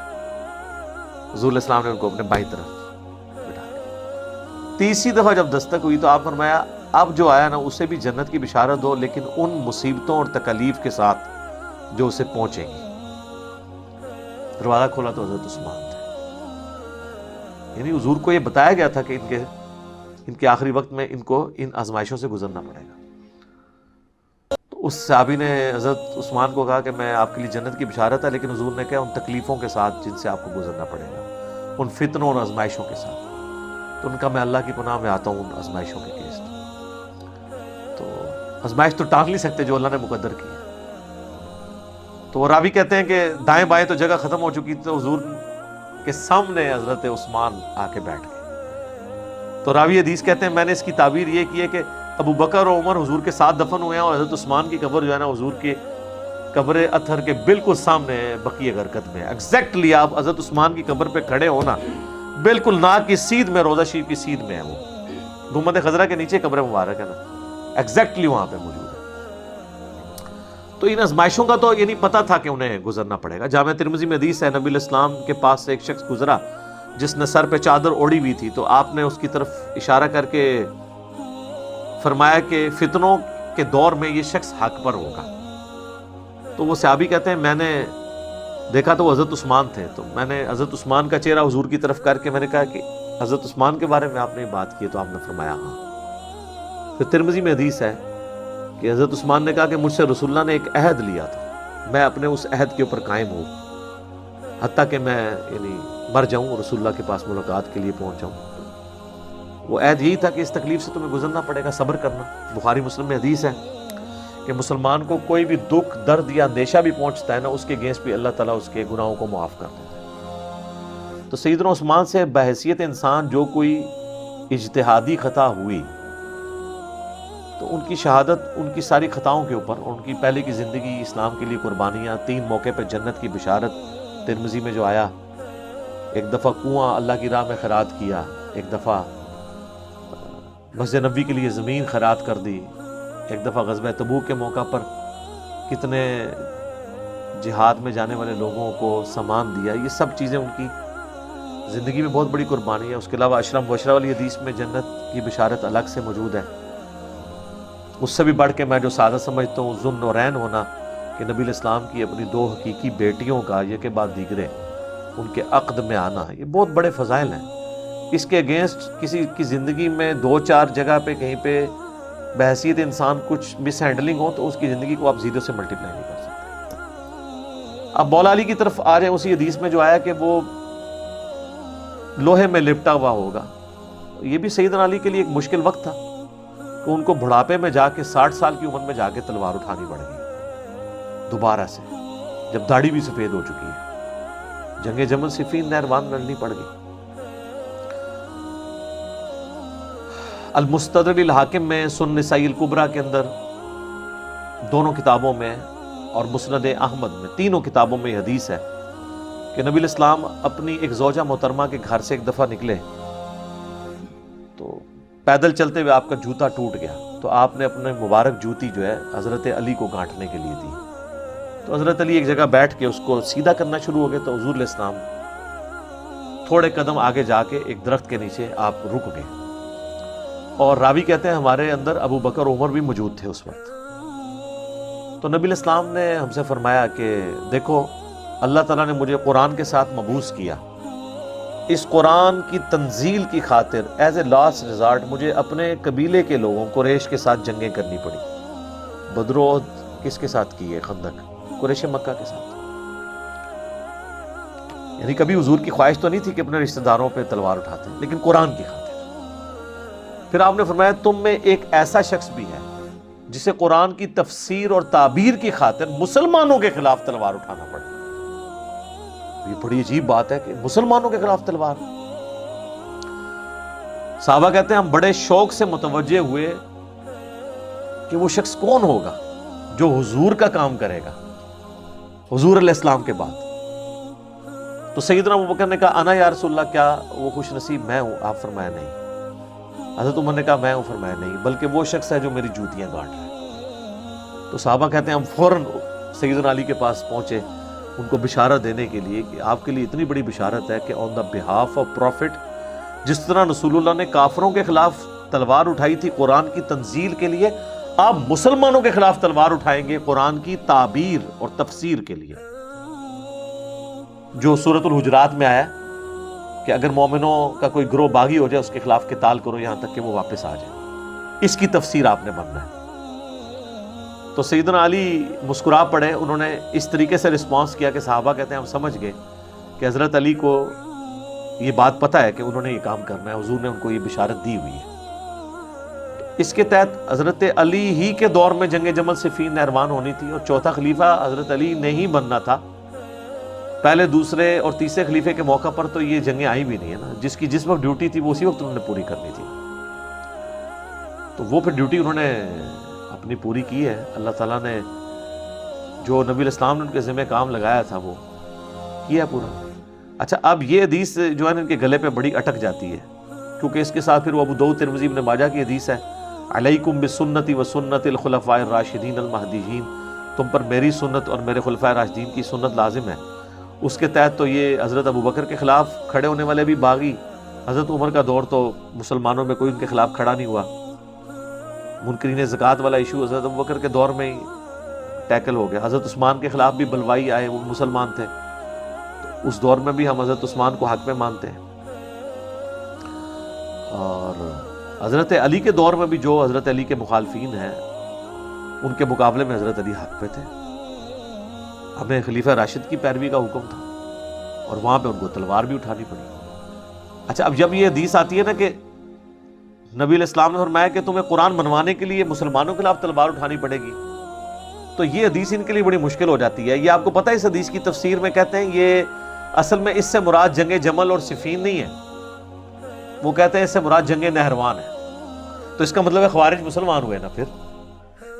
Speaker 1: حضور علیہ السلام نے ان کو اپنے بائیں طرف بٹھا لیا۔ تیسری دفعہ جب دستک ہوئی تو آپ فرمایا اب جو آیا نا اسے بھی جنت کی بشارت دو، لیکن ان مصیبتوں اور تکالیف کے ساتھ جو اسے پہنچے گی۔ دروازہ کھولا تو حضرت عثمان تھے، یعنی حضور کو یہ بتایا گیا تھا کہ ان کے آخری وقت میں ان کو ان آزمائشوں سے گزرنا پڑے گا۔ تو اس صحابی نے حضرت عثمان کو کہا کہ میں آپ کے لیے جنت کی بشارت ہے، لیکن حضور نے کہا ان تکلیفوں کے ساتھ جن سے آپ کو گزرنا پڑے گا، ان فتنوں اور آزمائشوں کے ساتھ۔ تو ان کا میں اللہ کی پناہ میں آتا ہوں ان آزمائشوں کے کیس میں۔ تو آزمائش تو ٹانک نہیں سکتے جو اللہ نے مقدر کی ہے۔ تو وہ راوی کہتے ہیں کہ دائیں بائیں تو جگہ ختم ہو چکی تھی، تو حضور کے سامنے حضرت عثمان آ کے بیٹھ گئے۔ تو راوی حدیث کہتے ہیں میں نے اس کی تعبیر یہ کی ہے کہ ابو بکر اور عمر حضور کے ساتھ دفن ہوئے ہیں، اور حضرت عثمان کی قبر جو ہے نا حضور کے قبر اطہر کے بالکل سامنے ہے، بقیع غرقد میں. ایگزیکٹلی آپ حضرت عثمان کی قبر پہ کھڑے ہو نا، بالکل ناک کی سیدھ میں، روضہ شریف کی سیدھ میں ہے وہ، گنبد خضرا کے نیچے قبر مبارک ہے نا، ایگزیکٹلی وہاں پہ موجود ہے. تو ان آزمائشوں کا تو یہ نہیں پتا تھا کہ انہیں گزرنا پڑے گا. جامع ترمذی میں حدیث ہے، نبی علیہ السلام کے پاس سے ایک شخص گزرا جس نے سر پہ چادر اوڑھی ہوئی تھی، تو آپ نے اس کی طرف اشارہ کر کے فرمایا کہ فتنوں کے دور میں یہ شخص حق پر ہوگا. تو وہ صحابی کہتے ہیں میں نے دیکھا تو وہ حضرت عثمان تھے، تو میں نے حضرت عثمان کا چہرہ حضور کی طرف کر کے میں نے کہا کہ حضرت عثمان کے بارے میں آپ نے بات کی، تو آپ نے فرمایا ہاں. پھر ترمذی میں حدیث ہے کہ حضرت عثمان نے کہا کہ مجھ سے رسول اللہ نے ایک عہد لیا تھا، میں اپنے اس عہد کے اوپر قائم ہوں حتیٰ کہ میں مر جاؤں، رسول اللہ کے پاس ملاقات کے لیے پہنچ جاؤں. وہ عہد یہی تھا کہ اس تکلیف سے تمہیں گزرنا پڑے گا، صبر کرنا. بخاری مسلم میں حدیث ہے کہ مسلمان کو کوئی بھی دکھ، درد یا اندیشہ بھی پہنچتا ہے نا، اس کے اگینسٹ بھی اللہ تعالیٰ اس کے گناہوں کو معاف کر دیتا ہے. تو سیدنا عثمان سے بحیثیت انسان جو کوئی اجتہادی خطا ہوئی تو ان کی شہادت ان کی ساری خطاؤں کے اوپر، ان کی پہلے کی زندگی، اسلام کے لیے قربانیاں، 3 موقع پہ جنت کی بشارت ترمذی میں جو آیا، ایک دفعہ کنواں اللہ کی راہ میں خیرات کیا، ایک دفعہ مسجد نبوی کے لیے زمین خیرات کر دی، ایک دفعہ غزوہ تبوک کے موقع پر کتنے جہاد میں جانے والے لوگوں کو سامان دیا. یہ سب چیزیں ان کی زندگی میں بہت بڑی قربانی ہے. اس کے علاوہ اشرم بشرا والی حدیث میں جنت کی بشارت الگ سے موجود ہے. اس سے بھی بڑھ کے میں جو سعادت سمجھتا ہوں ذو النورین ہونا، کہ نبی علیہ السلام کی اپنی 2 حقیقی بیٹیوں کا یہ کے بعد دیگرے ان کے عقد میں آنا، یہ بہت بڑے فضائل ہیں. اس کے اگینسٹ کسی کی زندگی میں 2-4 جگہ پہ کہیں پہ بحیثیت انسان کچھ مس ہینڈلنگ ہو تو اس کی زندگی کو آپ 0 سے ملٹیپلائی نہیں کر سکتے. اب مولا علی کی طرف آ رہے ہیں. اسی حدیث میں جو آیا کہ وہ لوہے میں لپٹا ہوا ہوگا. یہ بھی سیدنا علی کے لیے ایک مشکل وقت تھا کہ ان کو بڑھاپے میں جا کے 60 سال کی عمر میں جا کے تلوار اٹھانی پڑ گئی دوبارہ سے، جب داڑھی بھی سفید ہو چکی ہے. جنگ جمل صفین نہروان لڑنی پڑ گئی. المستدرک الحاکم میں، سنن نسائی الکبریٰ کے اندر، دونوں کتابوں میں، اور مسند احمد میں، تینوں کتابوں میں یہ حدیث ہے کہ نبی علیہ السلام اپنی ایک زوجہ محترمہ کے گھر سے ایک دفعہ نکلے تو پیدل چلتے ہوئے آپ کا جوتا ٹوٹ گیا، تو آپ نے اپنے مبارک جوتی جو ہے حضرت علی کو گانٹھنے کے لیے دی. تو حضرت علی ایک جگہ بیٹھ کے اس کو سیدھا کرنا شروع ہو گئے. تو حضور علیہ السلام تھوڑے قدم آگے جا کے ایک درخت کے نیچے آپ رک گئے. اور راوی کہتے ہیں ہمارے اندر ابو بکر عمر بھی موجود تھے اس وقت. تو نبی علیہ السلام نے ہم سے فرمایا کہ دیکھو اللہ تعالیٰ نے مجھے قرآن کے ساتھ مبعوث کیا، اس قرآن کی تنزیل کی خاطر ایز اے لاسٹ ریزارٹ مجھے اپنے قبیلے کے لوگوں قریش کے ساتھ جنگیں کرنی پڑی. بدر و احد کس کے ساتھ کی ہے؟ خندق قریش مکہ کے ساتھ. یعنی کبھی حضور کی خواہش تو نہیں تھی کہ اپنے رشتہ داروں پہ تلوار اٹھاتے، لیکن قرآن کی خاطر. پھر آپ نے فرمایا تم میں ایک ایسا شخص بھی ہے جسے قرآن کی تفسیر اور تعبیر کی خاطر مسلمانوں کے خلاف تلوار اٹھانا پڑے. یہ بڑی عجیب بات ہے کہ مسلمانوں کے خلاف تلوار. صحابہ کہتے ہیں ہم بڑے شوق سے متوجہ ہوئے کہ وہ شخص کون ہوگا جو حضور کا کام کرے گا حضور علیہ السلام کے بعد. تو سیدنا ابوبکر نے کہا انا یا رسول اللہ، کیا وہ خوش نصیب میں ہوں؟ آپ فرمایا نہیں. حضرت عمر نے کہا میں ہوں؟ فرمایا نہیں، بلکہ وہ شخص ہے جو میری جوتیاں گانٹ رہا ہے. تو صحابہ کہتے ہیں ہم فوراً سیدنا علی کے پاس پہنچے ان کو بشارت دینے کے لیے کہ آپ کے لیے اتنی بڑی بشارت ہے کہ آن دا بہاف آف پروفٹ، جس طرح رسول اللہ نے کافروں کے خلاف تلوار اٹھائی تھی قرآن کی تنزیل کے لیے، آپ مسلمانوں کے خلاف تلوار اٹھائیں گے قرآن کی تعبیر اور تفسیر کے لیے. جو سورۃ الحجرات میں آیا کہ اگر مومنوں کا کوئی گروہ باغی ہو جائے اس کے خلاف قتال کرو یہاں تک کہ وہ واپس آ جائے. اس کی تفسیر آپ نے بننا ہے. تو سیدنا علی مسکرا پڑے. انہوں نے اس طریقے سے رسپانس کیا کہ صحابہ کہتے ہیں ہم سمجھ گئے کہ حضرت علی کو یہ بات پتہ ہے کہ انہوں نے یہ کام کرنا ہے، حضور نے ان کو یہ بشارت دی ہوئی ہے. اس کے تحت حضرت علی ہی کے دور میں جنگ جمل صفین نہروان ہونی تھی، اور چوتھا خلیفہ حضرت علی نے ہی بننا تھا. پہلے، دوسرے اور تیسرے خلیفے کے موقع پر تو یہ جنگیں آئی بھی نہیں ہے نا. جس وقت ڈیوٹی تھی وہ اسی وقت انہوں نے پوری کرنی تھی. تو وہ پھر ڈیوٹی انہوں نے اپنی پوری کی ہے. اللہ تعالیٰ نے جو نبی علیہ السلام نے ان کے ذمہ کام لگایا تھا وہ کیا پورا. اچھا اب یہ حدیث جو ہے نا ان کے گلے پہ بڑی اٹک جاتی ہے، کیونکہ اس کے ساتھ پھر وہ ابو داؤد ترمذی ابن ماجہ کی حدیث ہے، علیکم بسنتی و سنت الخلفاء الراشدین المہدیین، تم پر میری سنت اور میرے خلفاء راشدین کی سنت لازم ہے. اس کے تحت تو یہ حضرت ابوبکر کے خلاف کھڑے ہونے والے بھی باغی، حضرت عمر کا دور تو مسلمانوں میں کوئی ان کے خلاف کھڑا نہیں ہوا. منکرین زکوٰۃ والا ایشو حضرت ابوبکر کے دور میں ہی ٹیکل ہو گیا. حضرت عثمان کے خلاف بھی بلوائی آئے، وہ مسلمان تھے، تو اس دور میں بھی ہم حضرت عثمان کو حق میں مانتے ہیں. اور حضرت علی کے دور میں بھی جو حضرت علی کے مخالفین ہیں ان کے مقابلے میں حضرت علی حق پہ تھے. ہمیں خلیفہ راشد کی پیروی کا حکم تھا اور وہاں پہ ان کو تلوار بھی اٹھانی پڑی. اچھا اب جب یہ حدیث آتی ہے نا کہ نبی علیہ السلام نے فرمایا کہ تمہیں قرآن منوانے کے لیے مسلمانوں کے خلاف تلوار اٹھانی پڑے گی، تو یہ حدیث ان کے لیے بڑی مشکل ہو جاتی ہے. یہ آپ کو پتہ ہے اس حدیث کی تفسیر میں کہتے ہیں یہ اصل میں اس سے مراد جنگ جمل اور صفین نہیں ہے، وہ کہتے ہیں اس سے مراد جنگ نہروان ہے. تو اس کا مطلب ہے خوارج مسلمان ہوئے نا، پھر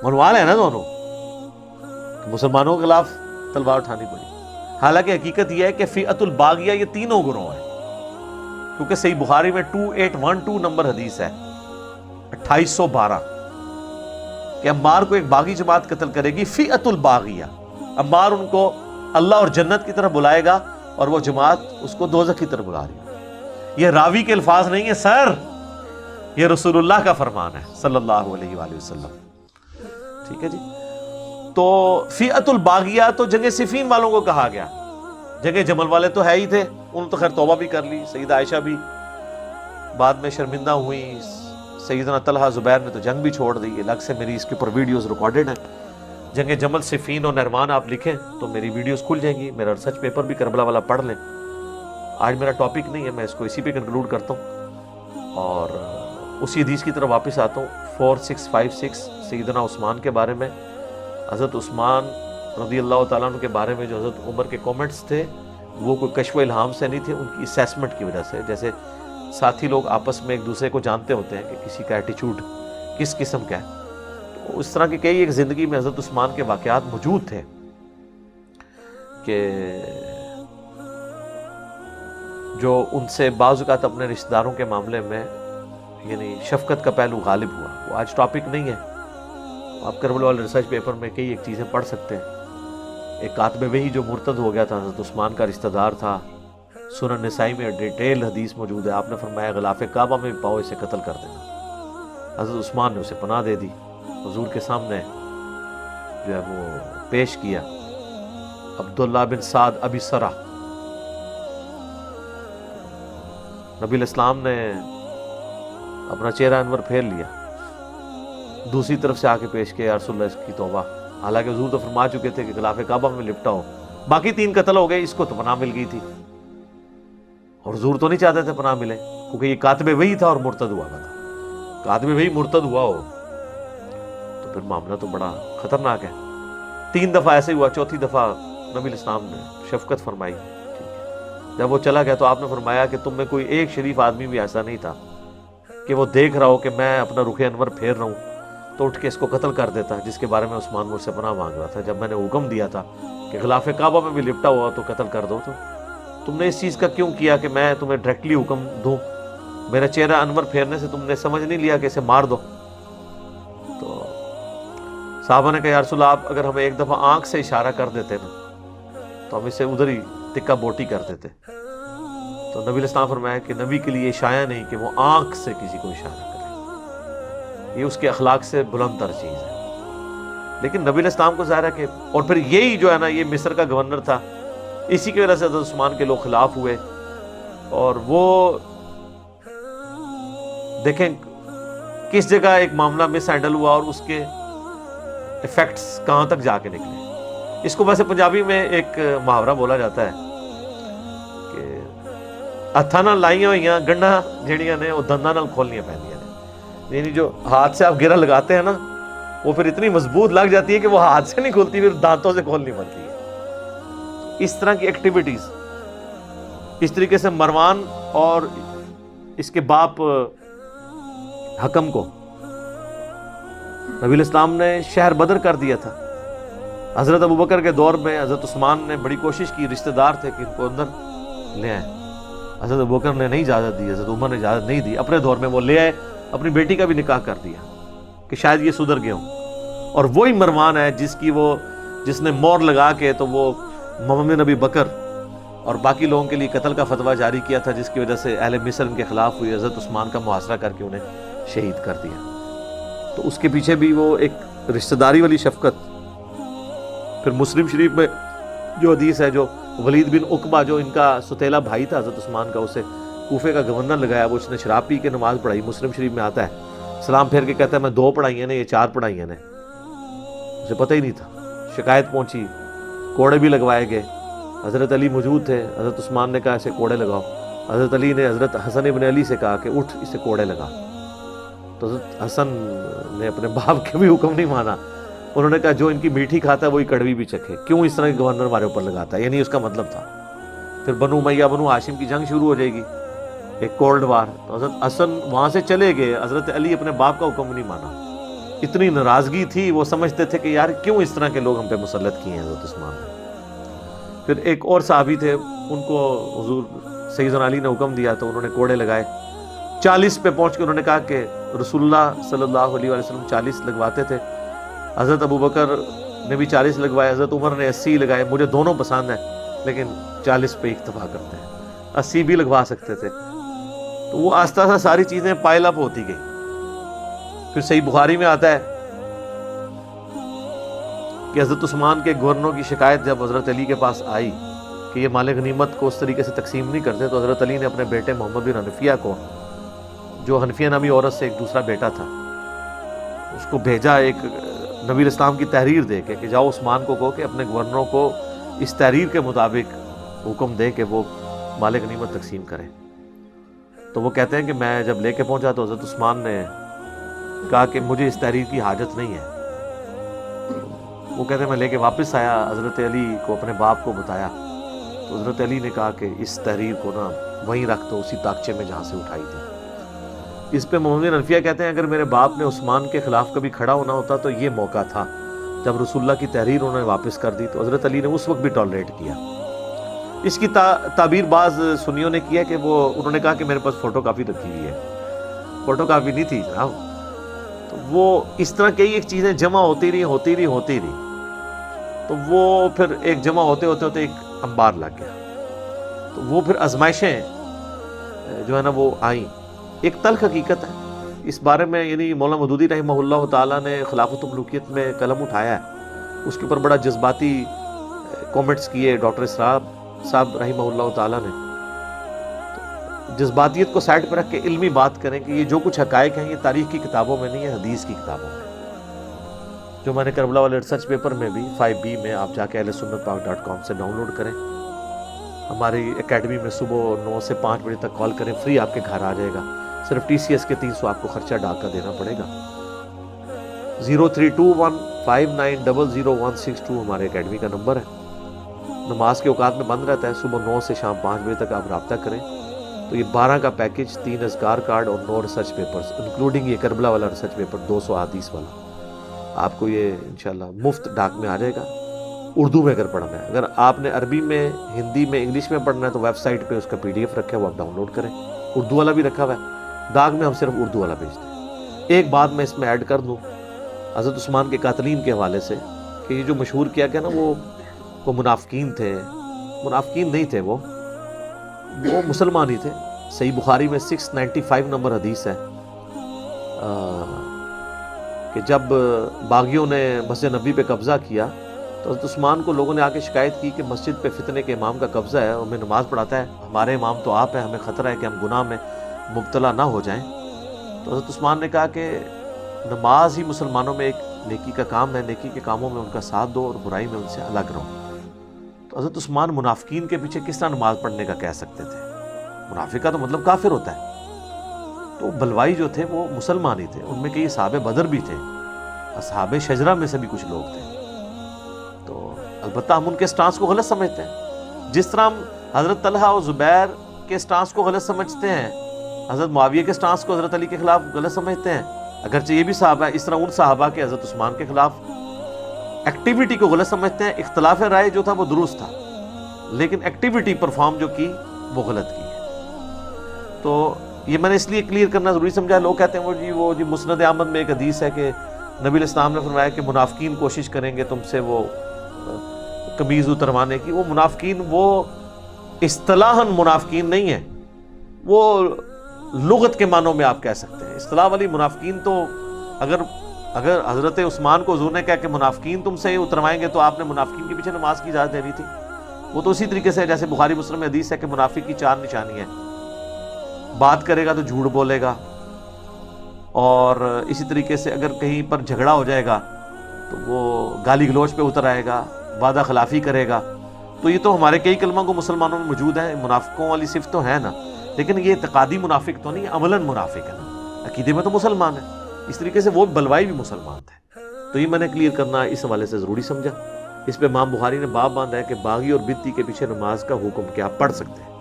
Speaker 1: منوال ہے نا دونوں، مسلمانوں کے خلاف تلوار اٹھانی پڑی. حالانکہ حقیقت یہ ہے کہ فئۃ الباغیہ یہ تینوں گروہ ہیں، کیونکہ صحیح بخاری میں 2812 نمبر حدیث ہے 2812 کہ عمار کو ایک باغی جماعت قتل کرے گی. فئۃ الباغیہ، عمار ان کو اللہ اور جنت کی طرف بلائے گا اور وہ جماعت اس کو دوزخ کی طرف بلا رہی ہے. یہ راوی کے الفاظ نہیں ہیں سر، یہ رسول اللہ کا فرمان ہے صلی اللہ علیہ وآلہ وسلم. ٹھیک ہے جی. تو فئۃ الباغیہ تو جنگ صفین والوں کو کہا گیا، جنگ جمل والے تو ہے ہی تھے، انہوں نے تو خیر توبہ بھی کر لی. سیدہ عائشہ بھی بعد میں شرمندہ ہوئی، سیدنا طلحہ زبیر نے تو جنگ بھی چھوڑ دی. الگ سے میری اس کے اوپر ویڈیوز ریکارڈڈ ہیں. جنگ جمل صفین اور نہروان آپ لکھیں تو میری ویڈیوز کھل جائیں گی. میرا ریسرچ پیپر بھی کربلا والا پڑھ لیں. آج میرا ٹاپک نہیں ہے، میں اس کو اسی پہ کنکلوڈ کرتا ہوں اور اسی حدیث کی طرف واپس آتا ہوں. 4656 سیدنا عثمان کے بارے میں، حضرت عثمان رضی اللہ تعالیٰ عنہ کے بارے میں جو حضرت عمر کے کومنٹس تھے وہ کوئی کشف و الہام سے نہیں تھے، ان کی اسیسمنٹ کی وجہ سے. جیسے ساتھی لوگ آپس میں ایک دوسرے کو جانتے ہوتے ہیں کہ کسی کا ایٹیچیوڈ کس قسم کا ہے، تو اس طرح کی کئی ایک زندگی میں حضرت عثمان کے واقعات موجود تھے کہ جو ان سے بعض اوقات اپنے رشتہ داروں کے معاملے میں یعنی شفقت کا پہلو غالب ہوا. وہ آج ٹاپک نہیں ہے، آپ کربلا والے ریسرچ پیپر میں کئی ایک چیزیں پڑھ سکتے ہیں. ایک کاتب وحی جو مرتد ہو گیا تھا، حضرت عثمان کا رشتہ دار تھا. سنن نسائی میں ڈیٹیل حدیث موجود ہے. آپ نے فرمایا غلاف کعبہ میں بھی پاؤ اسے قتل کر دینا. حضرت عثمان نے اسے پناہ دے دی، حضور کے سامنے جو ہے وہ پیش کیا. عبداللہ بن سعد ابی سرہ، نبی علیہ السلام نے اپنا چہرہ انور پھیر لیا، دوسری طرف سے آ کے پیش کیا، یا رسول اللہ اس کی توبہ. حالانکہ حضور تو فرما چکے تھے کہ غلاف کعبہ میں لپٹا ہو. باقی 3 قتل ہو گئے، اس کو تو پناہ مل گئی تھی اور حضور تو نہیں چاہتے تھے پناہ ملے، کیونکہ یہ کاتب وحی تھا اور مرتد ہوا تھا. کاتب وحی مرتد ہوا ہو تو پھر معاملہ تو بڑا خطرناک ہے. 3 دفعہ ایسے ہوا، چوتھی دفعہ نبی علیہ السلام نے شفقت فرمائی. جب وہ چلا گیا تو آپ نے فرمایا کہ تم میں کوئی ایک شریف آدمی بھی ایسا نہیں تھا کہ وہ دیکھ رہا ہو کہ میں اپنا رخ انور پھیر رہا ہوں تو اٹھ کے اس کو قتل کر دیتا، جس کے بارے میں عثمان مجھ سے پناہ مانگ رہا تھا. جب میں نے حکم دیا تھا کہ غلاف کعبہ میں بھی لپٹا ہوا تو قتل کر دو، تو تم نے اس چیز کا کیوں کیا کہ میں تمہیں ڈائریکٹلی حکم دوں؟ میرا چہرہ انور پھیرنے سے تم نے سمجھ نہیں لیا کہ اسے مار دو؟ تو صحابہ نے کہا یا رسول اللہ، آپ اگر ہمیں ایک دفعہ آنکھ سے اشارہ کر دیتے نا تو ہم اسے ادھر ہی تکا بوٹی کر دیتے. تو نبی علیہ السلام فرمایا کہ نبی کے لیے شایع نہیں کہ وہ آنکھ سے کسی کو اشارہ کرے، یہ اس کے اخلاق سے بلند تر چیز ہے. لیکن نبی علیہ السلام کو ظاہر ہے کہ، اور پھر یہی جو ہے نا یہ مصر کا گورنر تھا، اسی کی وجہ سے حضرت عثمان کے لوگ خلاف ہوئے. اور وہ دیکھیں کس جگہ ایک معاملہ مس ہینڈل ہوا اور اس کے ایفیکٹس کہاں تک جا کے نکلے. اس کو ویسے پنجابی میں ایک محاورہ بولا جاتا ہے کہ ہاتھاں نال لائیاں ہوئیاں گنڈاں جہڑیاں نے وہ دنداں نال کھولنیاں پیندیاں نے. یعنی جو ہاتھ سے آپ گرہ لگاتے ہیں نا وہ پھر اتنی مضبوط لگ جاتی ہے کہ وہ ہاتھ سے نہیں کھولتی، پھر دانتوں سے کھولنی پڑتی ہے. اس طرح کی ایکٹیویٹیز. اس طریقے سے مروان اور اس کے باپ حکم کو نبی علیہ السلام نے شہر بدر کر دیا تھا. حضرت ابوبکر کے دور میں حضرت عثمان نے بڑی کوشش کی, رشتہ دار تھے کہ ان کو اندر لے آئیں. حضرت ابوبکر نے نہیں اجازت دی, حضرت عمر نے اجازت نہیں دی. اپنے دور میں وہ لے آئے, اپنی بیٹی کا بھی نکاح کر دیا کہ شاید یہ سدھر گئے ہوں. اور وہی مروان ہے جس نے مور لگا کے تو وہ محمد نبی بکر اور باقی لوگوں کے لیے قتل کا فتویٰ جاری کیا تھا, جس کی وجہ سے اہل مصر ان کے خلاف ہوئی. حضرت عثمان کا محاصرہ کر کے انہیں شہید کر دیا. تو اس کے پیچھے بھی وہ ایک رشتہ داری والی شفقت. پھر مسلم شریف میں جو حدیث ہے, جو ولید بن عقبہ جو ان کا ستیلا بھائی تھا حضرت عثمان کا, اسے کوفے کا گورنر لگایا, وہ اس نے شراب پی کے نماز پڑھائی. مسلم شریف میں آتا ہے, سلام پھیر کے کہتا ہے میں 2 پڑھائی ہیں نے, یہ 4 پڑھائی ہیں نے. اسے پتہ ہی نہیں تھا. شکایت پہنچی, کوڑے بھی لگوائے گئے. حضرت علی موجود تھے, حضرت عثمان نے کہا اسے کوڑے لگاؤ. حضرت علی نے حضرت حسن ابن علی سے کہا کہ اٹھ اسے کوڑے لگا. تو حضرت حسن نے اپنے باپ کے بھی حکم نہیں مانا. انہوں نے کہا جو ان کی میٹھی کھاتا ہے وہی کڑوی بھی چکھے, کیوں اس طرح کے گورنر ہمارے اوپر لگاتا ہے, یعنی اس کا مطلب تھا. پھر بنو امیہ بنو ہاشم کی جنگ شروع ہو جائے گی, ایک کولڈ وار. تو حضرت حسن وہاں سے چلے گئے, حضرت علی اپنے باپ کا حکم نہیں مانا. اتنی ناراضگی تھی, وہ سمجھتے تھے کہ یار کیوں اس طرح کے لوگ ہم پہ مسلط کیے ہیں حضرت عثمان نے. پھر ایک اور صحابی تھے, ان کو حضور سیدنا علی نے حکم دیا تو انہوں نے کوڑے لگائے. 40 پہ پہنچ کے انہوں نے کہا کہ رسول اللہ صلی اللہ علیہ وسلم 40 لگواتے تھے, حضرت ابوبکر نے بھی 40 لگوائے, حضرت عمر نے 80 لگائے. مجھے دونوں پسند ہیں لیکن 40 پہ اکتفا کرتے ہیں, 80 بھی لگوا سکتے تھے. تو وہ آہستہ آہستہ ساری چیزیں پائل اپ ہوتی گئی. پھر صحیح بخاری میں آتا ہے کہ حضرت عثمان کے گورنروں کی شکایت جب حضرت علی کے پاس آئی کہ یہ مال غنیمت کو اس طریقے سے تقسیم نہیں کرتے, تو حضرت علی نے اپنے بیٹے محمد بن حنفیہ کو, جو حنفیہ نامی عورت سے ایک دوسرا بیٹا تھا, اس کو بھیجا ایک نبی علیہ السلام کی تحریر دے کے کہ جاؤ عثمان کو کہو کہ اپنے گورنروں کو اس تحریر کے مطابق حکم دے کہ وہ مال غنیمت تقسیم کریں. تو وہ کہتے ہیں کہ میں جب لے کے پہنچا تو حضرت عثمان نے کہا کہ مجھے اس تحریر کی حاجت نہیں ہے. وہ کہتے ہیں میں لے کے واپس آیا, حضرت علی کو اپنے باپ کو بتایا تو حضرت علی نے کہا کہ اس تحریر کو نا وہیں رکھ دو, اسی تاکچے میں جہاں سے اٹھائی تھی. اس پہ محمد بن حنفیہ کہتے ہیں اگر میرے باپ نے عثمان کے خلاف کبھی کھڑا ہونا ہوتا تو یہ موقع تھا جب رسول اللہ کی تحریر انہوں نے واپس کر دی, تو حضرت علی نے اس وقت بھی ٹالریٹ کیا. اس کی تعبیر بعض سنیوں نے کی ہے کہ وہ انہوں نے کہا کہ میرے پاس فوٹو کاپی رکھی ہوئی ہے. فوٹو کاپی نہیں تھی جناب. تو وہ اس طرح کئی ایک چیزیں جمع ہوتی رہی. تو وہ پھر ایک جمع ہوتے ایک انبار لگ گیا. تو وہ پھر آزمائشیں جو ہے نا وہ آئیں. ایک تلخ حقیقت ہے اس بارے میں, یعنی مولانا مودودی رحمہ اللہ تعالیٰ نے خلافت و ملوکیت میں قلم اٹھایا ہے, اس کے اوپر بڑا جذباتی کومنٹس کیے ڈاکٹر اسرار صاحب رحمہ اللہ تعالیٰ نے. جذباتیت کو سائڈ پہ رکھ کے علمی بات کریں کہ یہ جو کچھ حقائق ہیں یہ تاریخ کی کتابوں میں نہیں ہے, حدیث کی کتابوں میں. جو میں نے کربلا والے ریسرچ پیپر میں بھی 5B میں آپ جا کے ahlsunnatpak.com سے ڈاؤن لوڈ کریں. ہماری اکیڈمی میں صبح 9 سے 5 بجے تک کال کریں, فری آپ کے گھر آ جائے گا. صرف TCS کے 300 آپ کو خرچہ ڈاک کا دینا پڑے گا. 032159000162 ہمارے اکیڈمی کا نمبر ہے. نماز کے اوقات میں بند رہتا ہے, صبح 9 سے شام 5 بجے تک آپ رابطہ کریں. تو یہ 12 کا پیکج, 3 اذکار کارڈ اور 9 ریسرچ پیپرز انکلوڈنگ یہ کربلا والا ریسرچ پیپر 200 حدیث والا, آپ کو یہ انشاءاللہ مفت ڈاک میں آ جائے گا. اردو میں اگر پڑھنا ہے, اگر آپ نے عربی میں, ہندی میں, انگلش میں پڑھنا ہے تو ویب سائٹ پہ اس کا PDF رکھا ہے, وہ آپ ڈاؤن لوڈ کریں. اردو والا بھی رکھا ہوا ہے, ڈاک میں ہم صرف اردو والا بھیجتے ہیں. ایک بات میں اس میں ایڈ کر دوں حضرت عثمان کے قاتلین کے حوالے سے, کہ یہ جو مشہور کیا گیا نا وہ منافقین تھے. منافقین نہیں تھے, وہ مسلمان ہی تھے. صحیح بخاری میں 695 نمبر حدیث ہے کہ جب باغیوں نے مسجد نبی پہ قبضہ کیا تو حضرت عثمان کو لوگوں نے آ کے شکایت کی کہ مسجد پہ فتنے کے امام کا قبضہ ہے, ہمیں نماز پڑھاتا ہے, ہمارے امام تو آپ ہیں, ہمیں خطرہ ہے کہ ہم گناہ میں مبتلا نہ ہو جائیں. تو حضرت عثمان نے کہا کہ نماز ہی مسلمانوں میں ایک نیکی کا کام ہے, نیکی کے کاموں میں ان کا ساتھ دو اور برائی میں ان سے الگ رہو. تو حضرت عثمان منافقین کے پیچھے کس طرح نماز پڑھنے کا کہہ سکتے تھے؟ منافق کا تو مطلب کافر ہوتا ہے. تو بلوائی جو تھے وہ مسلمان ہی تھے, ان میں کئی صحابہ بدر بھی تھے, اصحاب شجرہ میں سے بھی کچھ لوگ تھے. تو البتہ ہم ان کے سٹانس کو غلط سمجھتے ہیں, جس طرح ہم حضرت طلحہ اور زبیر کے سٹانس کو غلط سمجھتے ہیں, حضرت معاویہ کے سٹانس کو حضرت علی کے خلاف غلط سمجھتے ہیں, اگرچہ یہ بھی صحابہ اس طرح ان صحابہ کے حضرت عثمان کے خلاف ایکٹیویٹی کو غلط سمجھتے ہیں، اختلاف رائے جو تھا وہ درست تھا، لیکن ایکٹیویٹی پرفارم جو کی وہ غلط کی ہے۔ تو یہ میں نے اس لیے کلیئر کرنا ضروری سمجھا۔ لوگ کہتے ہیں وہ جی مسند احمد میں ایک حدیث ہے کہ نبی علیہ السلام نے فرمایا کہ منافقین کوشش کریں گے تم سے وہ قمیض اتروانے کی۔ وہ منافقین وہ اصطلاحاً منافقین نہیں ہیں، وہ لغت کے معنوں میں آپ کہہ سکتے ہیں۔ اصطلاح والی منافقین تو اگر حضرت عثمان کو حضور نے کہا کہ منافقین تم سے اتروائیں گے تو آپ نے منافقین کے پیچھے نماز کی اجازت دینی تھی۔ وہ تو اسی طریقے سے جیسے بخاری مسلم میں حدیث ہے کہ منافق کی 4 نشانی ہیں، بات کرے گا تو جھوٹ بولے گا، اور اسی طریقے سے اگر کہیں پر جھگڑا ہو جائے گا تو وہ گالی گلوچ پہ اتر آئے گا، وعدہ خلافی کرے گا۔ تو یہ تو ہمارے کئی کلمہ کو مسلمانوں میں موجود ہے، منافقوں والی صفت تو ہے نا، لیکن یہ اعتقادی منافق تو نہیں، عملاً منافق ہے نا، عقیدے میں تو مسلمان ہے، اس طریقے سے وہ بلوائی بھی مسلمان تھے۔ تو یہ میں نے کلیئر کرنا اس حوالے سے ضروری سمجھا۔ اس پہ امام بخاری نے باب باندھا ہے کہ باغی اور بدتی کے پیچھے نماز کا حکم کیا پڑھ سکتے ہیں۔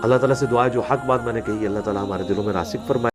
Speaker 1: اللہ تعالیٰ سے دعا ہے جو حق بات میں نے کہی اللہ تعالیٰ ہمارے دلوں میں راسخ فرمائے۔